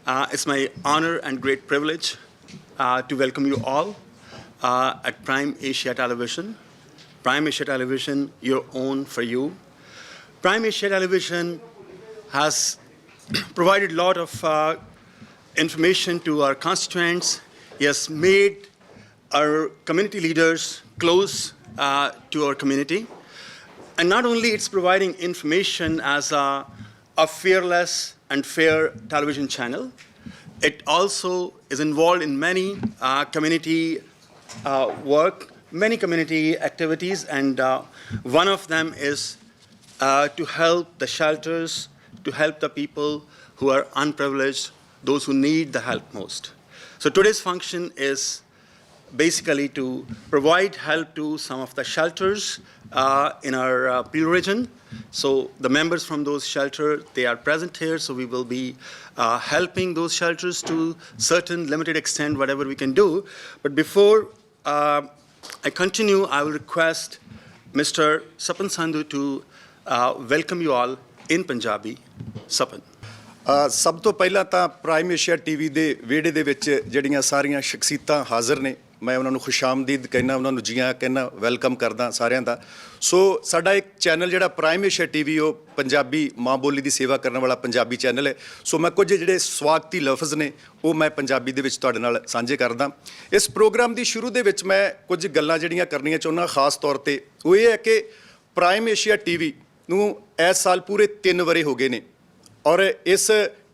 It's my honor and great privilege to welcome you all at Prime Asia Television. Prime Asia Television, your own for you. Prime Asia Television has provided a lot of information to our constituents. He has made our community leaders close to our community. And not only it's providing information as a fearless and fair television channel, it also is involved in many community work, many community activities, and one of them is to help the shelters, to help the people who are unprivileged, those who need the help most. So today's function is basically to provide help to some of the shelters in our Peel region. So the members from those shelters, they are present here, so we will be helping those shelters to certain limited extent, whatever we can do. But before I continue, I will request Mr. Sapan Sandhu to welcome you all in Punjabi. Sapan. ਸਭ ਤੋਂ ਪਹਿਲਾਂ ਤਾਂ prime Asia TV ਦੇ ਵਿਹੜੇ ਦੇ ਵਿੱਚ ਜਿਹੜੀਆਂ ਸਾਰੀਆਂ ਸ਼ਖਸੀਅਤਾਂ ਹਾਜ਼ਰ ਨੇ, ਮੈਂ ਉਹਨਾਂ ਨੂੰ ਖੁਸ਼ਾਮਦੀਦ ਕਹਿੰਦਾ, ਉਹਨਾਂ ਨੂੰ ਜੀ ਆਇਆਂ ਕਹਿੰਦਾ, ਵੈਲਕਮ ਕਰਦਾ ਸਾਰਿਆਂ ਦਾ। ਸੋ ਸਾਡਾ ਇੱਕ ਚੈਨਲ ਜਿਹੜਾ ਪ੍ਰਾਈਮ ਏਸ਼ੀਆ ਟੀਵੀ, ਉਹ ਪੰਜਾਬੀ ਮਾਂ ਬੋਲੀ ਦੀ ਸੇਵਾ ਕਰਨ ਵਾਲਾ ਪੰਜਾਬੀ ਚੈਨਲ ਹੈ। ਸੋ ਮੈਂ ਕੁਝ ਜਿਹੜੇ ਸਵਾਗਤੀ ਲਫ਼ਜ਼ ਨੇ ਉਹ ਮੈਂ ਪੰਜਾਬੀ ਦੇ ਵਿੱਚ ਤੁਹਾਡੇ ਨਾਲ ਸਾਂਝੇ ਕਰਦਾ। ਇਸ ਪ੍ਰੋਗਰਾਮ ਦੀ ਸ਼ੁਰੂ ਦੇ ਵਿੱਚ ਮੈਂ ਕੁਝ ਗੱਲਾਂ ਜਿਹੜੀਆਂ ਕਰਨੀਆਂ ਚਾਹੁੰਦਾ ਖਾਸ ਤੌਰ 'ਤੇ, ਉਹ ਇਹ ਹੈ ਕਿ ਪ੍ਰਾਈਮ ਏਸ਼ੀਆ ਟੀਵੀ ਨੂੰ ਇਸ ਸਾਲ ਪੂਰੇ 3 ਵਰ੍ਹੇ ਹੋ ਗਏ ਨੇ। ਔਰ ਇਸ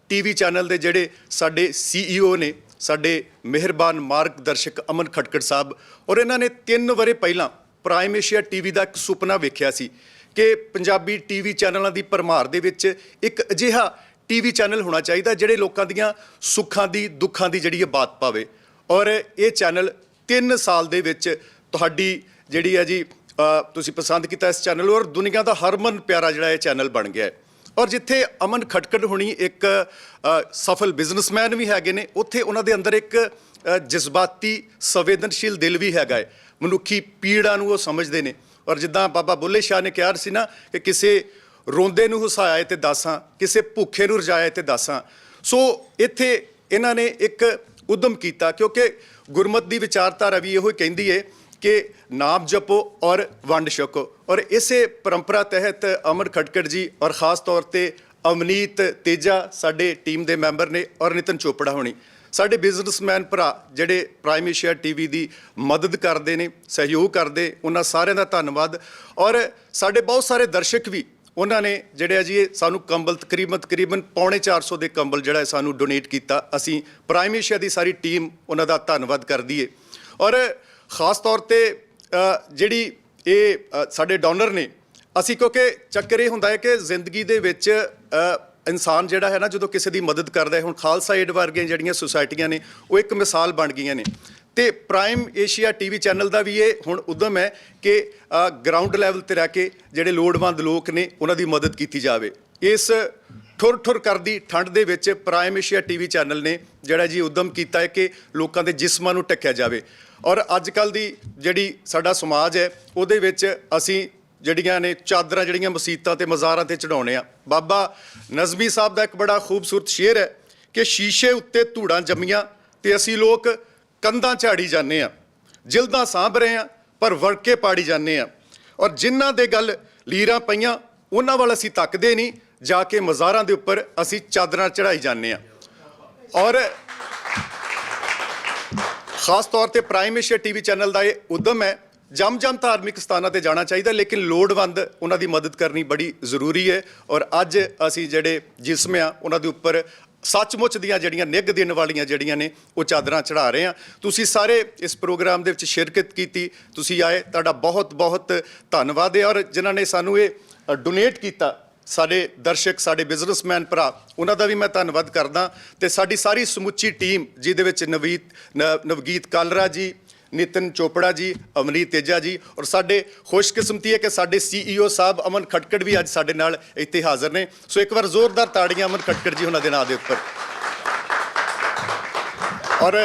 ਟੀਵੀ ਚੈਨਲ ਦੇ ਜਿਹੜੇ ਸਾਡੇ CEO ਨੇ, ਸਾਡੇ ਮਿਹਰਬਾਨ ਮਾਰਗਦਰਸ਼ਕ ਅਮਨ ਖਟਕੜ ਸਾਹਿਬ, ਔਰ ਇਹਨਾਂ ਨੇ 3 ਵਰ੍ਹੇ ਪਹਿਲਾਂ ਪ੍ਰਾਈਮ ਏਸ਼ੀਆ ਟੀਵੀ ਦਾ ਇੱਕ ਸੁਪਨਾ ਵੇਖਿਆ ਸੀ ਕਿ ਪੰਜਾਬੀ ਟੀਵੀ ਚੈਨਲਾਂ ਦੀ ਭਰਮਾਰ ਦੇ ਵਿੱਚ ਇੱਕ ਅਜਿਹਾ ਟੀਵੀ ਚੈਨਲ ਹੋਣਾ ਚਾਹੀਦਾ ਜਿਹੜੇ ਲੋਕਾਂ ਦੀਆਂ ਸੁੱਖਾਂ ਦੀ ਦੁੱਖਾਂ ਦੀ ਜਿਹੜੀ ਬਾਤ ਪਾਵੇ। ਔਰ ਇਹ ਚੈਨਲ 3 ਸਾਲ ਦੇ ਵਿੱਚ ਤੁਹਾਡੀ ਜਿਹੜੀ ਹੈ ਜੀ ਤੁਸੀਂ ਪਸੰਦ ਕੀਤਾ ਇਸ ਚੈਨਲ, ਔਰ ਦੁਨੀਆ ਦਾ ਹਰਮਨ ਪਿਆਰਾ ਜਿਹੜਾ ਇਹ ਚੈਨਲ ਬਣ ਗਿਆ ਹੈ। ਔਰ ਜਿੱਥੇ ਅਮਨ ਖਟਕੜ ਹੋਣੀ ਇੱਕ ਸਫਲ ਬਿਜ਼ਨਸਮੈਨ ਵੀ ਹੈਗੇ ਨੇ, ਉੱਥੇ ਉਹਨਾਂ ਦੇ ਅੰਦਰ ਇੱਕ ਜਜ਼ਬਾਤੀ ਸੰਵੇਦਨਸ਼ੀਲ ਦਿਲ ਵੀ ਹੈਗਾ ਹੈ। ਮਨੁੱਖੀ ਪੀੜਾਂ ਨੂੰ ਉਹ ਸਮਝਦੇ ਨੇ। ਔਰ ਜਿੱਦਾਂ ਬਾਬਾ ਬੁੱਲੇ ਸ਼ਾਹ ਨੇ ਕਿਹਾ ਸੀ ਨਾ ਕਿ ਕਿਸੇ ਰੋਂਦੇ ਨੂੰ ਹਸਾਇਆ ਤੇ ਦਾਸਾਂ, ਕਿਸੇ ਭੁੱਖੇ ਨੂੰ ਰਜਾਇਆ ਤੇ ਦਾਸਾਂ। ਸੋ ਇੱਥੇ ਇਹਨਾਂ ਨੇ ਇੱਕ ਉਦਮ ਕੀਤਾ, ਕਿਉਂਕਿ ਗੁਰਮਤਿ ਦੀ ਵਿਚਾਰਧਾਰਾ ਵੀ ਇਹੋ ਹੀ ਕਹਿੰਦੀ ਹੈ ਕਿ ਨਾਮ ਜਪੋ ਔਰ ਵੰਡ ਛਕੋ। ਔਰ ਇਸੇ ਪਰੰਪਰਾ ਤਹਿਤ ਅਮਨ ਖਟਕੜ ਜੀ ਔਰ ਖ਼ਾਸ ਤੌਰ 'ਤੇ ਅਵਨੀਤ ਤੇਜਾ ਸਾਡੇ ਟੀਮ ਦੇ ਮੈਂਬਰ ਨੇ, ਔਰ ਨਿਤਨ ਚੋਪੜਾ ਹੋਣੀ ਸਾਡੇ ਬਿਜ਼ਨਸਮੈਨ ਭਰਾ ਜਿਹੜੇ ਪ੍ਰਾਈਮ ਏਸ਼ੀਆ ਟੀਵੀ ਦੀ ਮਦਦ ਕਰਦੇ ਨੇ, ਸਹਿਯੋਗ ਕਰਦੇ, ਉਹਨਾਂ ਸਾਰਿਆਂ ਦਾ ਧੰਨਵਾਦ। ਔਰ ਸਾਡੇ ਬਹੁਤ ਸਾਰੇ ਦਰਸ਼ਕ ਵੀ, ਉਹਨਾਂ ਨੇ ਜਿਹੜੇ ਆ ਜੀ ਇਹ ਸਾਨੂੰ ਕੰਬਲ ਤਕਰੀਬਨ 450 ਦੇ ਕੰਬਲ ਜਿਹੜਾ ਸਾਨੂੰ ਡੋਨੇਟ ਕੀਤਾ। ਅਸੀਂ ਪ੍ਰਾਈਮ ਏਸ਼ੀਆ ਦੀ ਸਾਰੀ ਟੀਮ ਉਹਨਾਂ ਦਾ ਧੰਨਵਾਦ ਕਰਦੀ ਹੈ। ਔਰ ਖ਼ਾਸ ਤੌਰ 'ਤੇ ਜਿਹੜੀ ਇਹ ਸਾਡੇ ਡੋਨਰ ਨੇ, ਅਸੀਂ ਕਿਉਂਕਿ ਚੱਕਰ ਇਹ ਹੁੰਦਾ ਹੈ ਕਿ ਜ਼ਿੰਦਗੀ ਦੇ ਵਿੱਚ ਇਨਸਾਨ ਜਿਹੜਾ ਹੈ ਨਾ, ਜਦੋਂ ਕਿਸੇ ਦੀ ਮਦਦ ਕਰਦਾ ਹੈ, ਹੁਣ ਖਾਲਸਾ ਏਡ ਵਰਗੀਆਂ ਜਿਹੜੀਆਂ ਸੁਸਾਇਟੀਆਂ ਨੇ ਉਹ ਇੱਕ ਮਿਸਾਲ ਬਣ ਗਈਆਂ ਨੇ। ਅਤੇ ਪ੍ਰਾਈਮ ਏਸ਼ੀਆ ਟੀਵੀ ਚੈਨਲ ਦਾ ਵੀ ਇਹ ਹੁਣ ਉਦਮ ਹੈ ਕਿ ਗਰਾਊਂਡ ਲੈਵਲ 'ਤੇ ਰਹਿ ਕੇ ਜਿਹੜੇ ਲੋੜਵੰਦ ਲੋਕ ਨੇ ਉਹਨਾਂ ਦੀ ਮਦਦ ਕੀਤੀ ਜਾਵੇ। ਇਸ ਠੁਰ ਕਰਦੀ ਠੰਡ ਦੇ ਵਿੱਚ ਪ੍ਰਾਈਮ ਏਸ਼ੀਆ ਟੀਵੀ ਚੈਨਲ ਨੇ ਜਿਹੜਾ ਜੀ ਉਦਮ ਕੀਤਾ ਹੈ ਕਿ ਲੋਕਾਂ ਦੇ ਜਿਸਮਾਂ ਨੂੰ ਢੱਕਿਆ ਜਾਵੇ। ਔਰ ਅੱਜ ਕੱਲ੍ਹ ਦੀ ਜਿਹੜੀ ਸਾਡਾ ਸਮਾਜ ਹੈ, ਉਹਦੇ ਵਿੱਚ ਅਸੀਂ ਜਿਹੜੀਆਂ ਨੇ ਚਾਦਰਾਂ ਜਿਹੜੀਆਂ ਮਸੀਤਾਂ ਅਤੇ ਮਜ਼ਾਰਾਂ 'ਤੇ ਚੜਾਉਂਦੇ ਹਾਂ। ਬਾਬਾ ਨਜ਼ਮੀ ਸਾਹਿਬ ਦਾ ਇੱਕ ਬੜਾ ਖੂਬਸੂਰਤ ਸ਼ੇਅਰ ਹੈ ਕਿ ਸ਼ੀਸ਼ੇ ਉੱਤੇ ਧੂੜਾਂ ਜੰਮੀਆਂ ਅਤੇ ਅਸੀਂ ਲੋਕ ਕੰਧਾਂ ਝਾੜੀ ਜਾਂਦੇ ਹਾਂ, ਜਿਲਦਾਂ ਸਾਂਭ ਰਹੇ ਹਾਂ ਪਰ ਵੜਕੇ ਪਾੜੀ ਜਾਂਦੇ ਹਾਂ। ਔਰ ਜਿਨ੍ਹਾਂ ਦੇ ਗੱਲ ਲੀਰਾਂ ਪਈਆਂ ਉਹਨਾਂ ਵੱਲ ਅਸੀਂ ਤੱਕਦੇ ਨਹੀਂ, ਜਾ ਕੇ ਮਜ਼ਾਰਾਂ ਦੇ ਉੱਪਰ ਅਸੀਂ ਚਾਦਰਾਂ ਚੜਾਈ ਜਾਂਦੇ ਹਾਂ। ਔਰ ਖਾਸ ਤੌਰ 'ਤੇ ਪ੍ਰਾਈਮ ਏਸ਼ੀਆ ਟੀਵੀ ਚੈਨਲ ਦਾ ਇਹ ਉਦਮ ਹੈ। ਜਮ ਧਾਰਮਿਕ ਸਥਾਨਾਂ 'ਤੇ ਜਾਣਾ ਚਾਹੀਦਾ, ਲੇਕਿਨ ਲੋੜਵੰਦ ਉਹਨਾਂ ਦੀ ਮਦਦ ਕਰਨੀ ਬੜੀ ਜ਼ਰੂਰੀ ਹੈ। ਔਰ ਅੱਜ ਅਸੀਂ ਜਿਹੜੇ ਜਿਸਮ ਆ ਉਹਨਾਂ ਦੇ ਉੱਪਰ ਸੱਚਮੁੱਚ ਦੀਆਂ ਜਿਹੜੀਆਂ ਨਿੱਘ ਦੇਣ ਵਾਲੀਆਂ ਜਿਹੜੀਆਂ ਨੇ ਉਹ ਚਾਦਰਾਂ ਚੜ੍ਹਾ ਰਹੇ ਹਾਂ। ਤੁਸੀਂ ਸਾਰੇ ਇਸ ਪ੍ਰੋਗਰਾਮ ਦੇ ਵਿੱਚ ਸ਼ਿਰਕਤ ਕੀਤੀ, ਤੁਸੀਂ ਆਏ, ਤੁਹਾਡਾ ਬਹੁਤ ਬਹੁਤ ਧੰਨਵਾਦ ਹੈ। ਔਰ ਜਿਨ੍ਹਾਂ ਨੇ ਸਾਨੂੰ ਇਹ ਡੋਨੇਟ ਕੀਤਾ, ਸਾਡੇ ਦਰਸ਼ਕ, ਸਾਡੇ ਬਿਜ਼ਨਸਮੈਨ ਭਰਾ, ਉਹਨਾਂ ਦਾ ਵੀ ਮੈਂ ਧੰਨਵਾਦ ਕਰਦਾ। ਅਤੇ ਸਾਡੀ ਸਾਰੀ ਸਮੁੱਚੀ ਟੀਮ, ਜਿਹਦੇ ਵਿੱਚ ਨਵਗੀਤ ਕਾਲਰਾ ਜੀ, ਨਿਤਨ ਚੋਪੜਾ ਜੀ, ਅਵਨੀਤ ਤੇਜਾ ਜੀ, ਔਰ ਸਾਡੇ ਖੁਸ਼ਕਿਸਮਤੀ ਹੈ ਕਿ ਸਾਡੇ CEO ਸਾਹਿਬ ਅਮਨ ਖਟਕੜ ਵੀ ਅੱਜ ਸਾਡੇ ਨਾਲ ਇੱਥੇ ਹਾਜ਼ਰ ਨੇ। ਸੋ ਇੱਕ ਵਾਰ ਜ਼ੋਰਦਾਰ ਤਾੜੀਆਂ ਅਮਨ ਖਟਕੜ ਜੀ ਉਹਨਾਂ ਦੇ ਨਾਂ ਦੇ ਉੱਪਰ। ਔਰ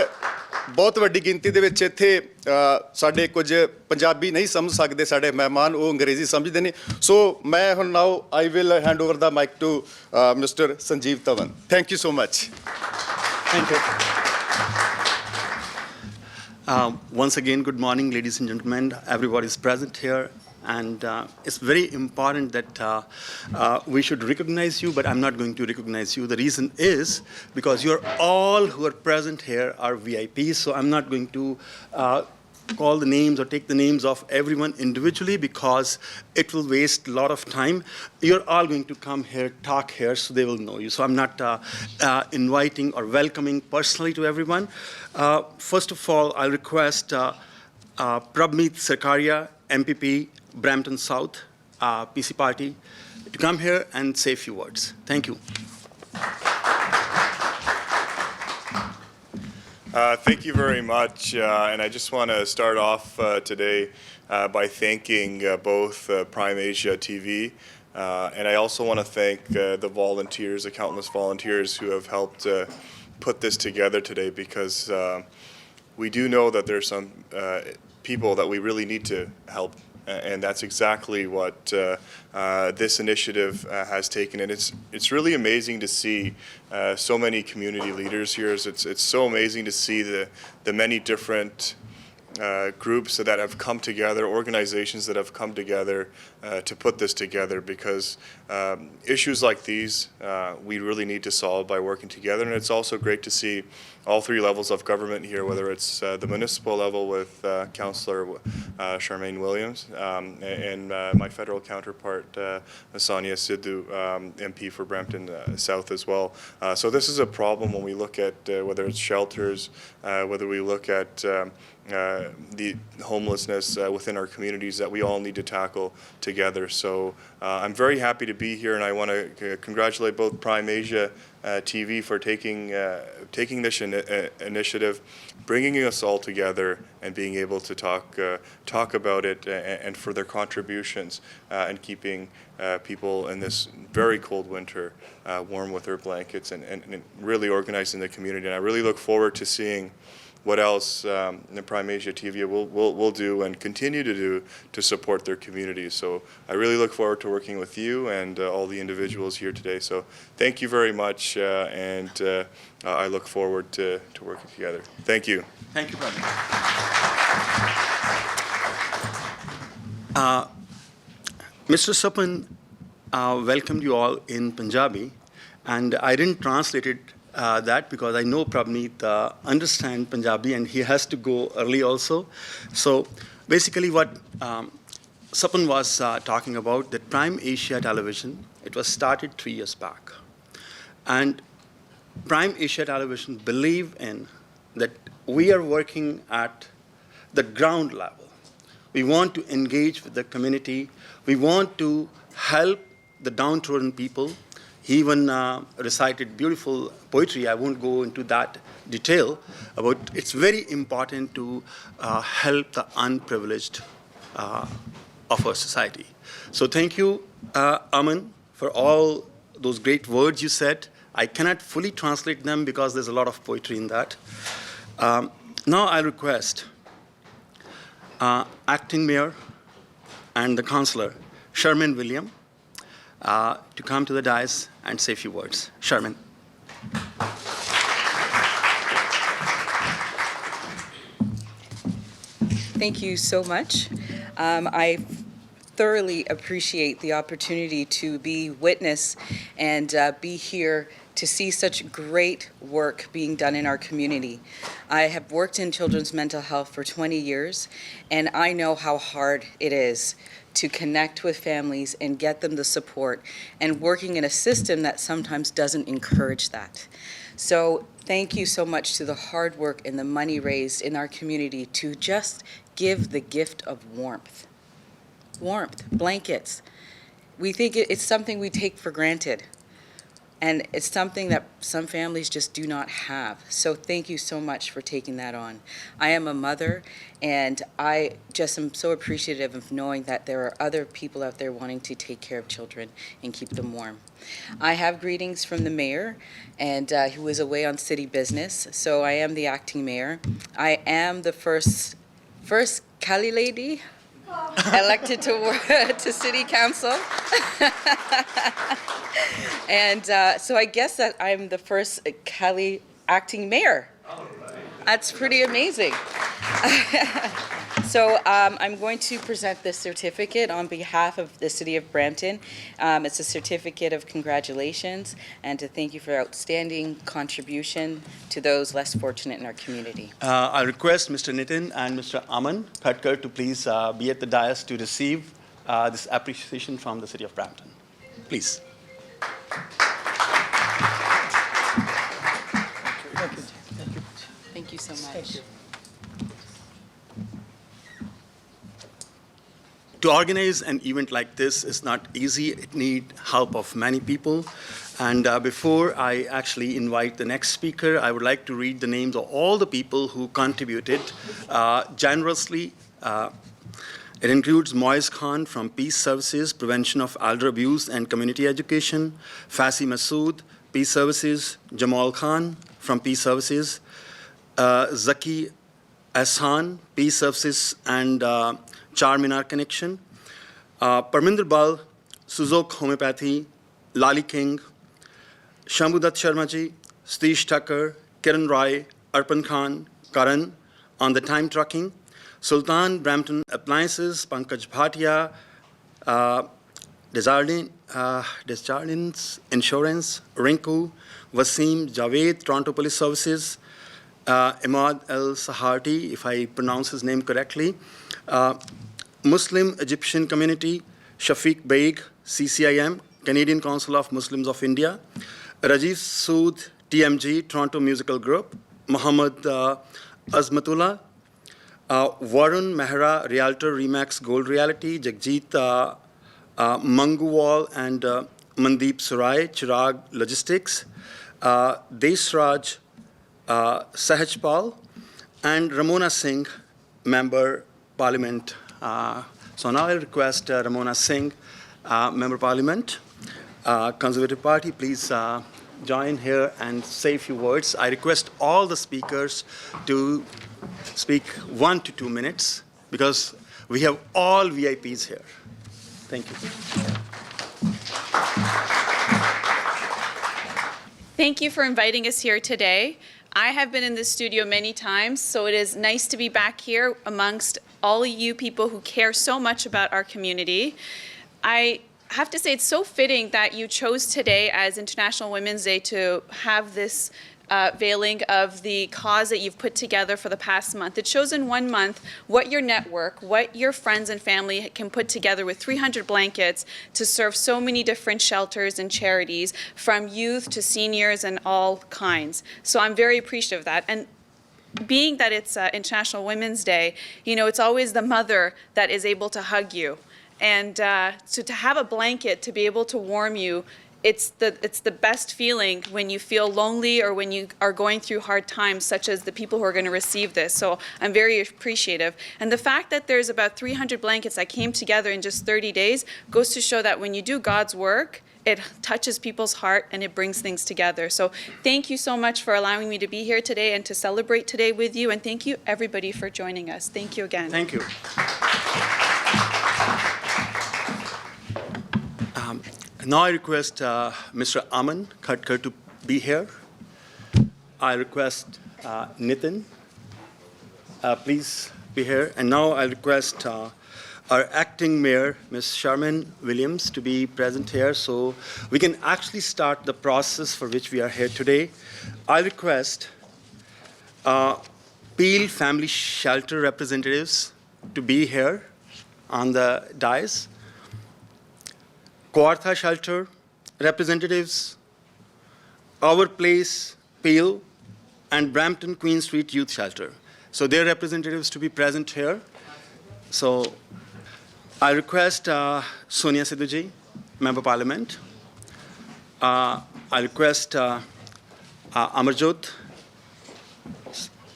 ਬਹੁਤ ਵੱਡੀ ਗਿਣਤੀ ਦੇ ਵਿੱਚ ਇੱਥੇ ਸਾਡੇ ਕੁਝ ਪੰਜਾਬੀ ਨਹੀਂ ਸਮਝ ਸਕਦੇ ਸਾਡੇ ਮਹਿਮਾਨ, ਉਹ ਅੰਗਰੇਜ਼ੀ ਸਮਝਦੇ ਨੇ। ਸੋ ਮੈਂ ਹੁਣ now I will hand over the mic to mister Sanjeev Dhawan. Thank you so much. Thank you. Once again, good morning, ladies and gentlemen. Everybody is present here. And it's very important that we should recognize you, but I'm not going to recognize you. The reason is because you're all who are present here are VIPs, so I'm not going to call the names or take the names of everyone individually because it will waste a lot of time. You're all going to come here, talk here, so they will know you. So I'm not inviting or welcoming personally to everyone. First of all, I'll request Prabmeet Sarkaria, MPP, Brampton South, PC Party, to come here and say a few words. Thank you. Thank you very much, and I just want to start off today by thanking both Prime Asia TV, and I also want to thank the volunteers, the countless volunteers who have helped put this together today, because we do know that there's some people that we really need to help. And that's exactly what this initiative has taken. And it's really amazing to see so many community leaders here. It's so amazing to see the many different groups that have come together, organizations that have come together to put this together, because issues like these we really need to solve by working together. And it's also great to see all three levels of government here, whether it's the municipal level with Councillor Charmaine Williams and my federal counterpart Sonia Sidhu, MP for Brampton South as well. So this is a problem when we look at whether it's shelters, whether we look at the homelessness within our communities that we all need to tackle together. So I'm very happy to be here, and I want to congratulate both Prime Asia TV for taking this initiative, bringing us all together, and being able to talk about it, and for their contributions and keeping people in this very cold winter warm with their blankets, and really organizing the community. And I really look forward to seeing what else the Prime Asia TV will do and continue to do to support their communities. So I really look forward to working with you and all the individuals here today. So thank you very much, and I look forward to working together. Thank you. Thank you, brother. Mr. Sapan welcomed you all in Punjabi, and I didn't translate it that because I know Prabmeet understands Punjabi and he has to go early also. So basically what Sapan was talking about, that Prime Asia Television, it was started 3 years back. And Prime Asia Television believe in that we are working at the ground level. We want to engage with the community. We want to help the downtrodden people. He even recited beautiful poetry. I won't go into that detail, but it's very important to help the unprivileged of our society. So thank you, Aman, for all those great words you said. I cannot fully translate them because there's a lot of poetry in that. Now I request Acting Mayor and the Councillor, Charmaine William, to come to the dais and say a few words. Charmaine. Thank you so much. I thoroughly appreciate the opportunity to be witness and be here to see such great work being done in our community. I have worked in children's mental health for 20 years, and I know how hard it is to connect with families and get them the support, and working in a system that sometimes doesn't encourage that. So thank you so much to the hard work and the money raised in our community to just give the gift of warmth. Warmth, blankets. We think it's something we take for granted. And it's something that some families just do not have. So thank you so much for taking that on. I am a mother, and I just am so appreciative of knowing that there are other people out there wanting to take care of children and keep them warm. I have greetings from the mayor, and who is away on city business. So I am the acting mayor. I am the first Kali lady elected to city council. And so I guess that I'm the first Kali acting mayor. That's pretty amazing. So I'm going to present this certificate on behalf of the City of Brampton. It's a certificate of congratulations and to thank you for outstanding contribution to those less fortunate in our community. I request Mr. Nitin and Mr. Aman Khatkar to please be at the dais to receive this appreciation from the City of Brampton. Please. Thank you so much. To organize an event like this is not easy. It needs help of many people. And before I actually invite the next speaker, I would like to read the names of all the people who contributed generously. It includes Moiz Khan from Peace Services, Prevention of Elder Abuse and Community Education, Fasi Masood, Peace Services, Jamal Khan from Peace Services, Zaki Ahsan, Peace Services and Charminar Connection, Parminder Bal, Suzok Homeopathy, Lali King, Shambhudat Sharmaji, Satish Thakur, Kiran Rai, Arpan Khan, Karan on the time trucking, Sultan Brampton Appliances, Pankaj Bhatia, Desjardins Insurance, Rinku, Wasim Javed, Toronto Police Services, Imad El Saharti, if I pronounce his name correctly, Muslim Egyptian Community, Shafiq Baig, CCIM, Canadian Council of Muslims of India, Rajiv Sood, TMG, Toronto Musical Group, Muhammad Azmatullah, Varun Mehra, Realtor Remax Gold Reality, Jagjit Manguwal and Mandeep Surai, Chirag Logistics, Desraj Sahajpal, and Ramona Singh, Member Parliament. So now I request Ramona Singh, Member Parliament, Conservative Party, please join here and say a few words. I request all the speakers to speak 1 to 2 minutes because we have all VIPs here. Thank you. Thank you for inviting us here today. I have been in this studio many times, so it is nice to be back here amongst all of you people who care so much about our community. I have to say it's so fitting that you chose today as International Women's Day to have this veiling of the cause that you've put together for the past month. It shows in 1 month what your network, what your friends and family can put together with 300 blankets to serve so many different shelters and charities, from youth to seniors and all kinds. So I'm very appreciative of that. And being that it's International Women's Day, you know, it's always the mother that is able to hug you. And so to have a blanket to be able to warm you, it's the best feeling when you feel lonely or when you are going through hard times, such as the people who are going to receive this. So I'm very appreciative. And the fact that there's about 300 blankets that came together in just 30 days goes to show that when you do God's work, it touches people's heart and it brings things together. So thank you so much for allowing me to be here today and to celebrate today with you. And thank you, everybody, for joining us. Thank you again. Thank you. Now I request Mr. Aman Khatkar to be here. I request Nitin, please be here. And now I request our acting mayor, Ms. Sharmin Williams, to be present here so we can actually start the process for which we are here today. I request Peel Family Shelter representatives to be here on the dais. Kawartha Shelter representatives, Our Place, Peel, and Brampton Queen Street Youth Shelter. So their representatives to be present here. So I request Sonia Sidhuji, Member Parliament. I request Amarjot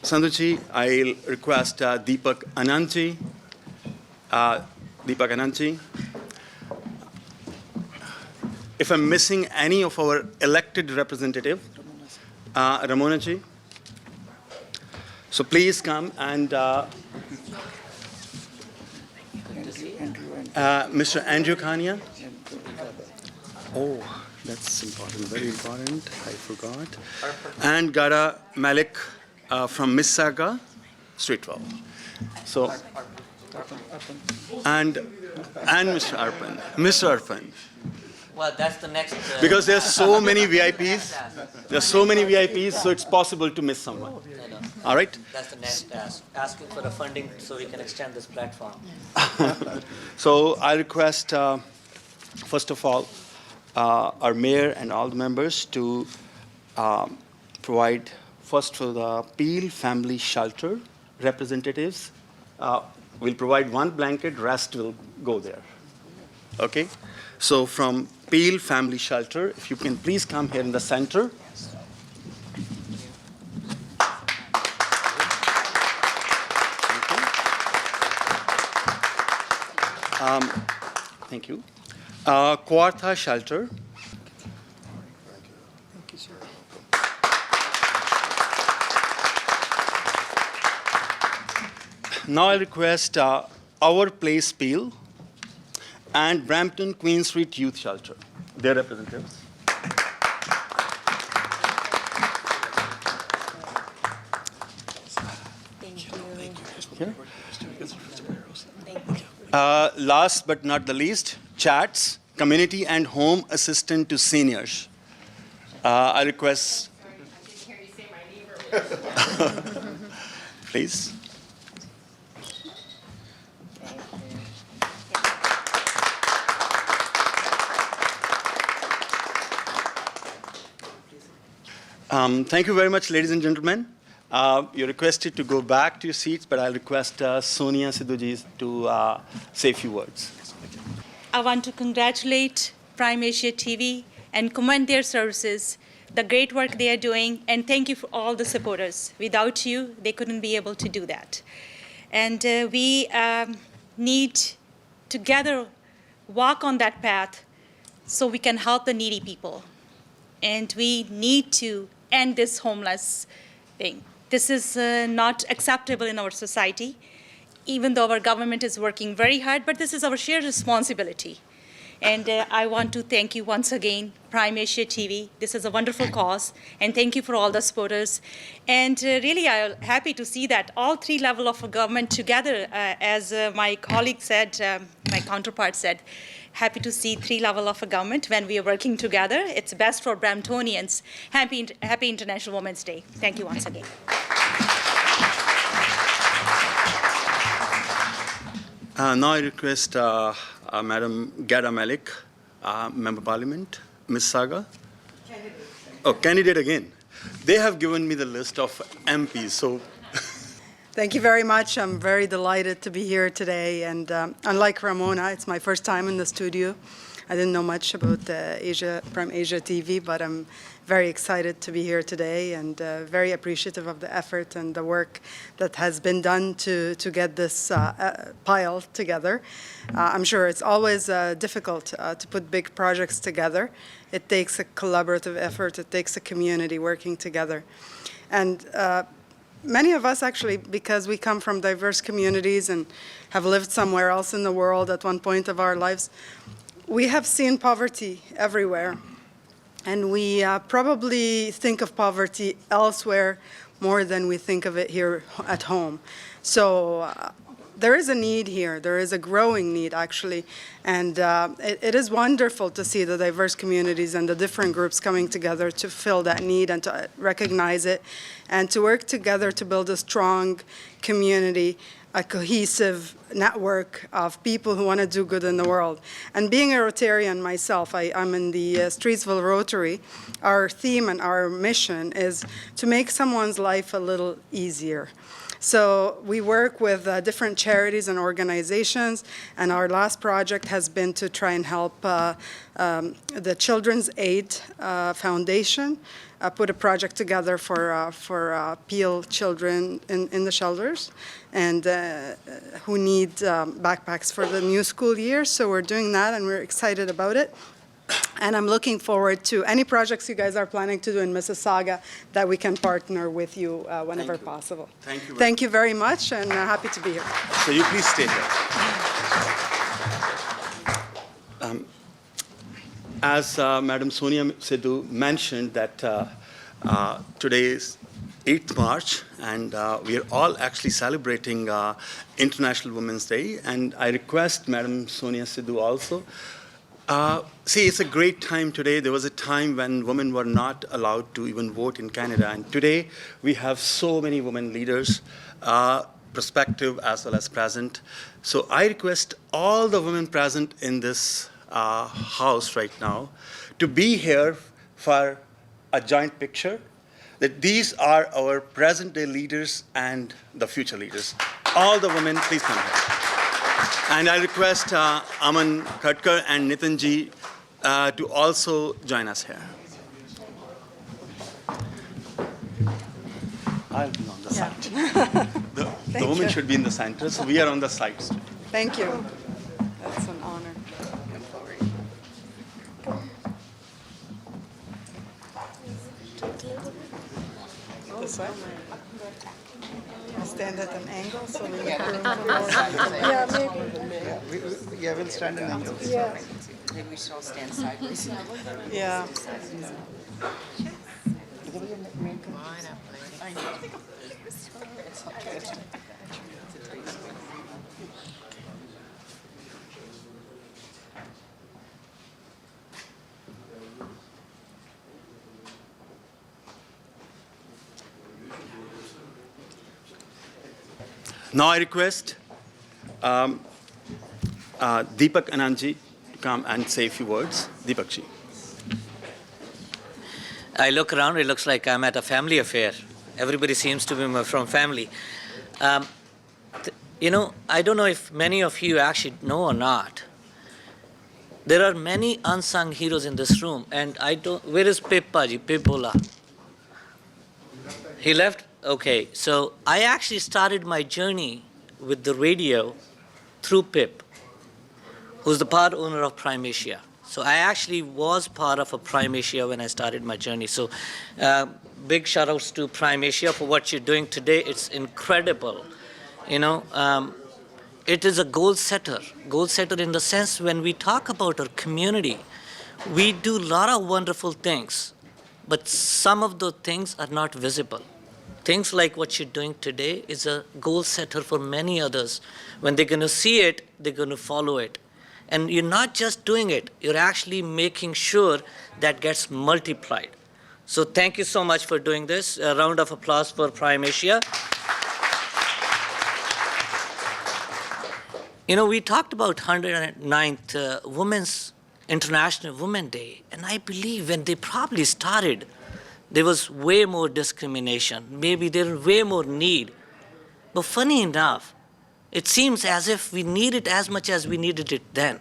Sandhuji. I request Deepak Anandji. If I'm missing any of our elected representative, Ramona ji. So please come and Mr. Andrew Khania. Oh, That's important, very important. I forgot. And Gara Malik from Mississauga, Streetwell. So, and Mr. Arpan. Mr. Arpan. Well, that's the next. Because there's so many VIPs. There's so many VIPs, so it's possible to miss someone. I know. All right? That's the next task. Asking for the funding so we can extend this platform. So I request, first of all, our mayor and all the members to provide first for the Peel Family Shelter representatives. We'll provide one blanket, rest will go there. Okay? So from Peel Family Shelter, if you can please come here in the center. Thank you. Kawartha Shelter. Thank you, sir. Now I request Our Place Peel and Brampton Queen Street Youth Shelter, their representatives. Thank you. Here. Last but not the least, CHATS, Community and Home Assistant to Seniors. I request. Please. Thank you very much, ladies and gentlemen. You're requested to go back to your seats, but I'll request Sonia Sidhuji to say a few words. I want to congratulate Prime Asia TV and commend their services, the great work they are doing, and thank you for all the supporters. Without you, they couldn't be able to do that. And we need together walk on that path so we can help the needy people. And we need to end this homeless thing. This is not acceptable in our society, even though our government is working very hard, but this is our shared responsibility. And I want to thank you once again, Prime Asia TV. This is a wonderful cause, and thank you for all the supporters. And really, I'm happy to see that all three levels of government together, as my colleague said, my counterpart said, happy to see three levels of government when we are working together. It's best for Bramptonians. Happy International Women's Day. Thank you once again. Now I request Madam Gara Malik, Member Parliament, Ms. Saga. Candidate again. They have given me the list of MPs, so. Thank you very much. I'm very delighted to be here today. And unlike Ramona, it's my first time in the studio. I didn't know much about Prime Asia TV, but I'm very excited to be here today and very appreciative of the effort and the work that has been done to get this pile together. I'm sure it's always difficult to put big projects together. It takes a collaborative effort. It takes a community working together. And many of us actually, because we come from diverse communities and have lived somewhere else in the world at one point of our lives, we have seen poverty everywhere. And we probably think of poverty elsewhere more than we think of it here at home. So there is a need here. There is a growing need, actually. And it is wonderful to see the diverse communities and the different groups coming together to fill that need and to recognize it and to work together to build a strong community, a cohesive network of people who want to do good in the world. And being a Rotarian myself, I'm in the Streetsville Rotary. Our theme and our mission is to make someone's life a little easier. So we work with different charities and organizations, and our last project has been to try and help the Children's Aid Foundation put a project together for Peel children in the shelters and who need backpacks for the new school year. So we're doing that, and we're excited about it. And I'm looking forward to any projects you guys are planning to do in Mississauga that we can partner with you whenever possible. Thank you. Thank you very much, and happy to be here. So you please stay here. as Madam Sonia Sidhu mentioned that today is 8th March, and we are all actually celebrating International Women's Day. And I request Madam Sonia Sidhu also. See, it's a great time today. There was a time when women were not allowed to even vote in Canada. And today we have so many women leaders, prospective as well as present. So I request all the women present in this house right now to be here for a joint picture, that these are our present-day leaders and the future leaders. All the women, please come here. And I request Aman Khatkar and Nitin ji to also join us here. I'll be on the side. The woman should be in the center, so we are on the sides. Thank you. That's an honor. This way? Stand at an angle so we have room for more. Yeah, maybe. Yeah, we'll stand in angle. Yeah. Maybe we should all stand sideways. Yeah. Now I request Deepak Anandji to come and say a few words. Deepak ji. I look around, it looks like I'm at a family affair. Everybody seems to be from family. You know, I don't know if many of you actually know or not. There are many unsung heroes in this room, and I don't. Where is Pip Paji? Pip Bola. He left? Okay, so I actually started my journey with the radio through Pip, who's the part owner of Prime Asia. So I actually was part of a Prime Asia when I started my journey. So big shout outs to Prime Asia for what you're doing today. It's incredible. You know, it is a goal setter in the sense when we talk about our community, we do a lot of wonderful things, but some of those things are not visible. Things like what you're doing today is a goal setter for many others. When they're going to see it, they're going to follow it. And you're not just doing it, you're actually making sure that gets multiplied. So thank you so much for doing this. A round of applause for Prime Asia. You know, we talked about 109th Women's International Women's Day, and I believe when they probably started, there was way more discrimination. Maybe there was way more need. But funny enough, it seems as if we need it as much as we needed it then.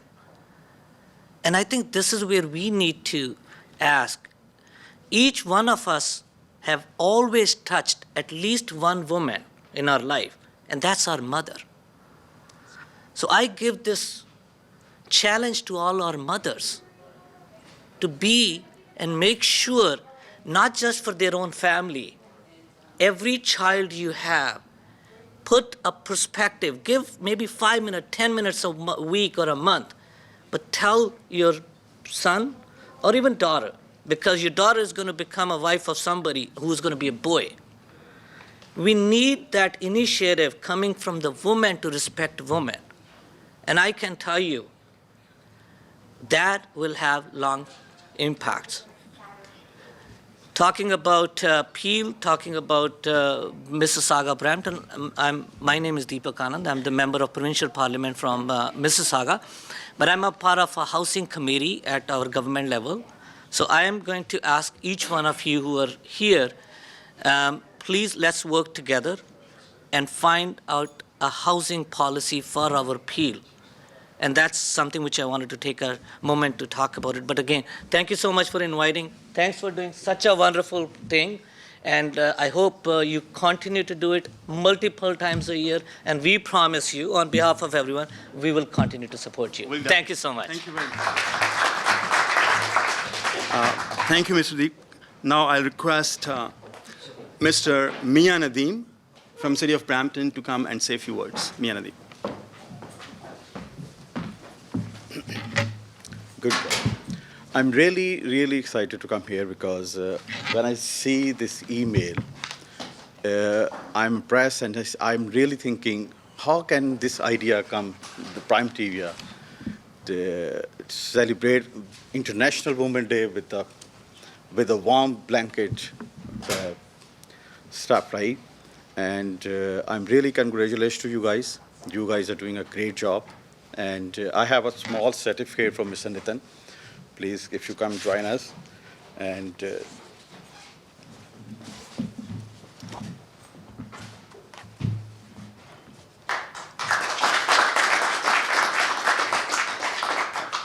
And I think this is where we need to ask. Each one of us have always touched at least one woman in our life, and that's our mother. So I give this challenge to all our mothers to be and make sure, not just for their own family, every child you have, put a perspective, give maybe 5 minutes, 10 minutes a week or a month, but tell your son or even daughter, because your daughter is going to become a wife of somebody who's going to be a boy. We need that initiative coming from the woman to respect women. And I can tell you, that will have long impacts. Talking about Peel, talking about Mississauga, Brampton, my name is Deepak Anand. I'm the member of Provincial Parliament from Mississauga, but I'm a part of a housing committee at our government level. So I am going to ask each one of you who are here, please let's work together and find out a housing policy for our Peel. And that's something which I wanted to take a moment to talk about it. But again, thank you so much for inviting. Thanks for doing such a wonderful thing. And I hope you continue to do it multiple times a year. And we promise you, on behalf of everyone, we will continue to support you. Thank you so much. Thank you very much. Thank you, Mr. Deep. Now I'll request Mr. Mia Nadeem from City of Brampton to come and say a few words. Mia Nadeem. Good. I'm really excited to come here because when I see this email, I'm impressed and I'm really thinking, how can this idea come, the Prime TV, to celebrate International Women's Day with a warm blanket stuff, right? And I'm really congratulations to you guys. You guys are doing a great job. And I have a small certificate from Mr. Nitin. Please, if you come join us. And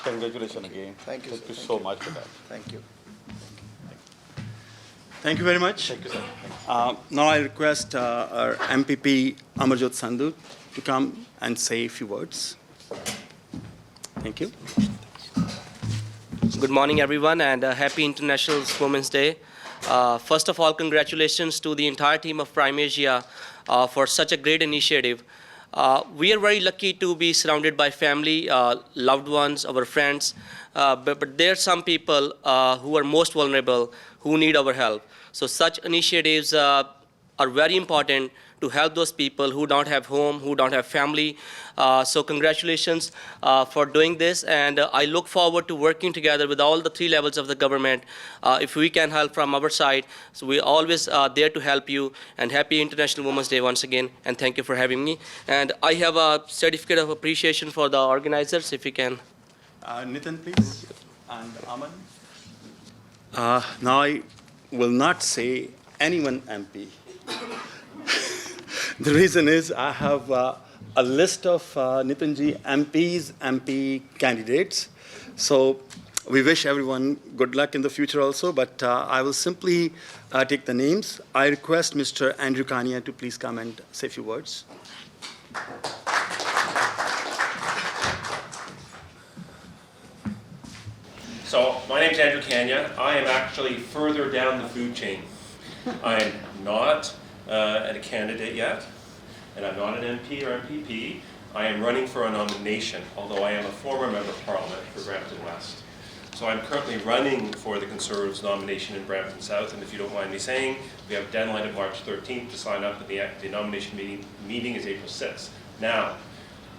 congratulations again. Thank you, sir. Thank you so much for that. Thank you. Thank you very much. Thank you, sir. Now I request our MPP Amarjot Sandhu to come and say a few words. Thank you. Good morning, everyone, and happy International Women's Day. First of all, congratulations to the entire team of Prime Asia for such a great initiative. We are very lucky to be surrounded by family, loved ones, our friends, but there are some people who are most vulnerable, who need our help. So such initiatives are very important to help those people who don't have home, who don't have family. So congratulations for doing this, and I look forward to working together with all the three levels of the government if we can help from our side. So we're always there to help you, and happy International Women's Day once again, and thank you for having me. And I have a certificate of appreciation for the organizers, if you can. Nitin, please, and Aman. Now I will not say anyone MP. The reason is I have a list of Nitinji MPs, MP candidates. So we wish everyone good luck in the future also, but I will simply take the names. I request Mr. Andrew Kania to please come and say a few words. So my name's Andrew Kania. I am actually further down the food chain. I am not a candidate yet, and I'm not an MP or MPP. I am running for a nomination, although I am a former Member of Parliament for Brampton West. So I'm currently running for the Conservatives nomination in Brampton South, and if you don't mind me saying, we have a deadline of March 13th to sign up, and the nomination meeting is April 6th. Now,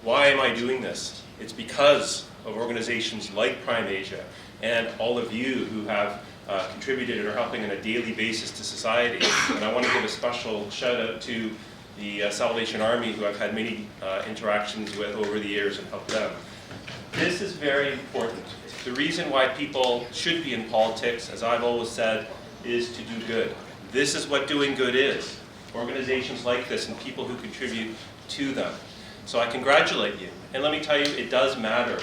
why am I doing this? It's because of organizations like Prime Asia and all of you who have contributed and are helping on a daily basis to society. And I want to give a special shout out to the Salvation Army, who I've had many interactions with over the years and helped them. This is very important. The reason why people should be in politics, as I've always said, is to do good. This is what doing good is. Organizations like this and people who contribute to them. So I congratulate you. And let me tell you, it does matter.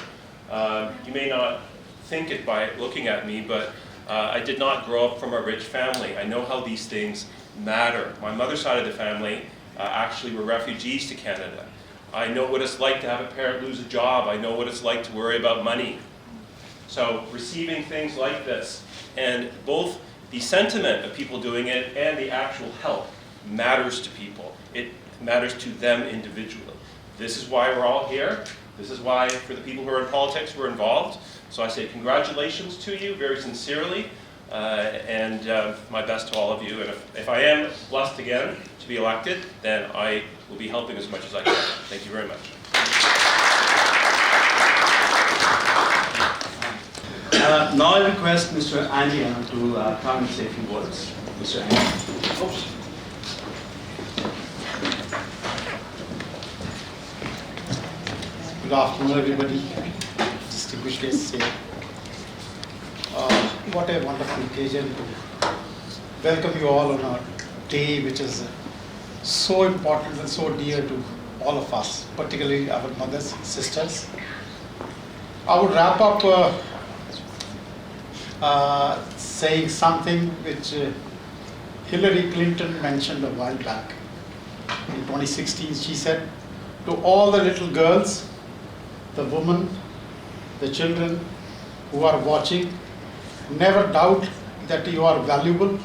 You may not think it by looking at me, but I did not grow up from a rich family. I know how these things matter. My mother's side of the family actually were refugees to Canada. I know what it's like to have a parent lose a job. I know what it's like to worry about money. So receiving things like this, and both the sentiment of people doing it and the actual help matters to people. It matters to them individually. This is why we're all here. This is why, for the people who are in politics, we're involved. So I say congratulations to you very sincerely, and my best to all of you. And if I am blessed again to be elected, then I will be helping as much as I can. Thank you very much. Now I request Mr. Andy to come and say a few words. Mr. Andy. Oops. Good afternoon, everybody. Distinguished guests here. What a wonderful occasion to welcome you all on a day which is so important and so dear to all of us, particularly our mothers, sisters. I would wrap up saying something which Hillary Clinton mentioned a while back. In 2016, she said, to all the little girls, the women, the children who are watching, never doubt that you are valuable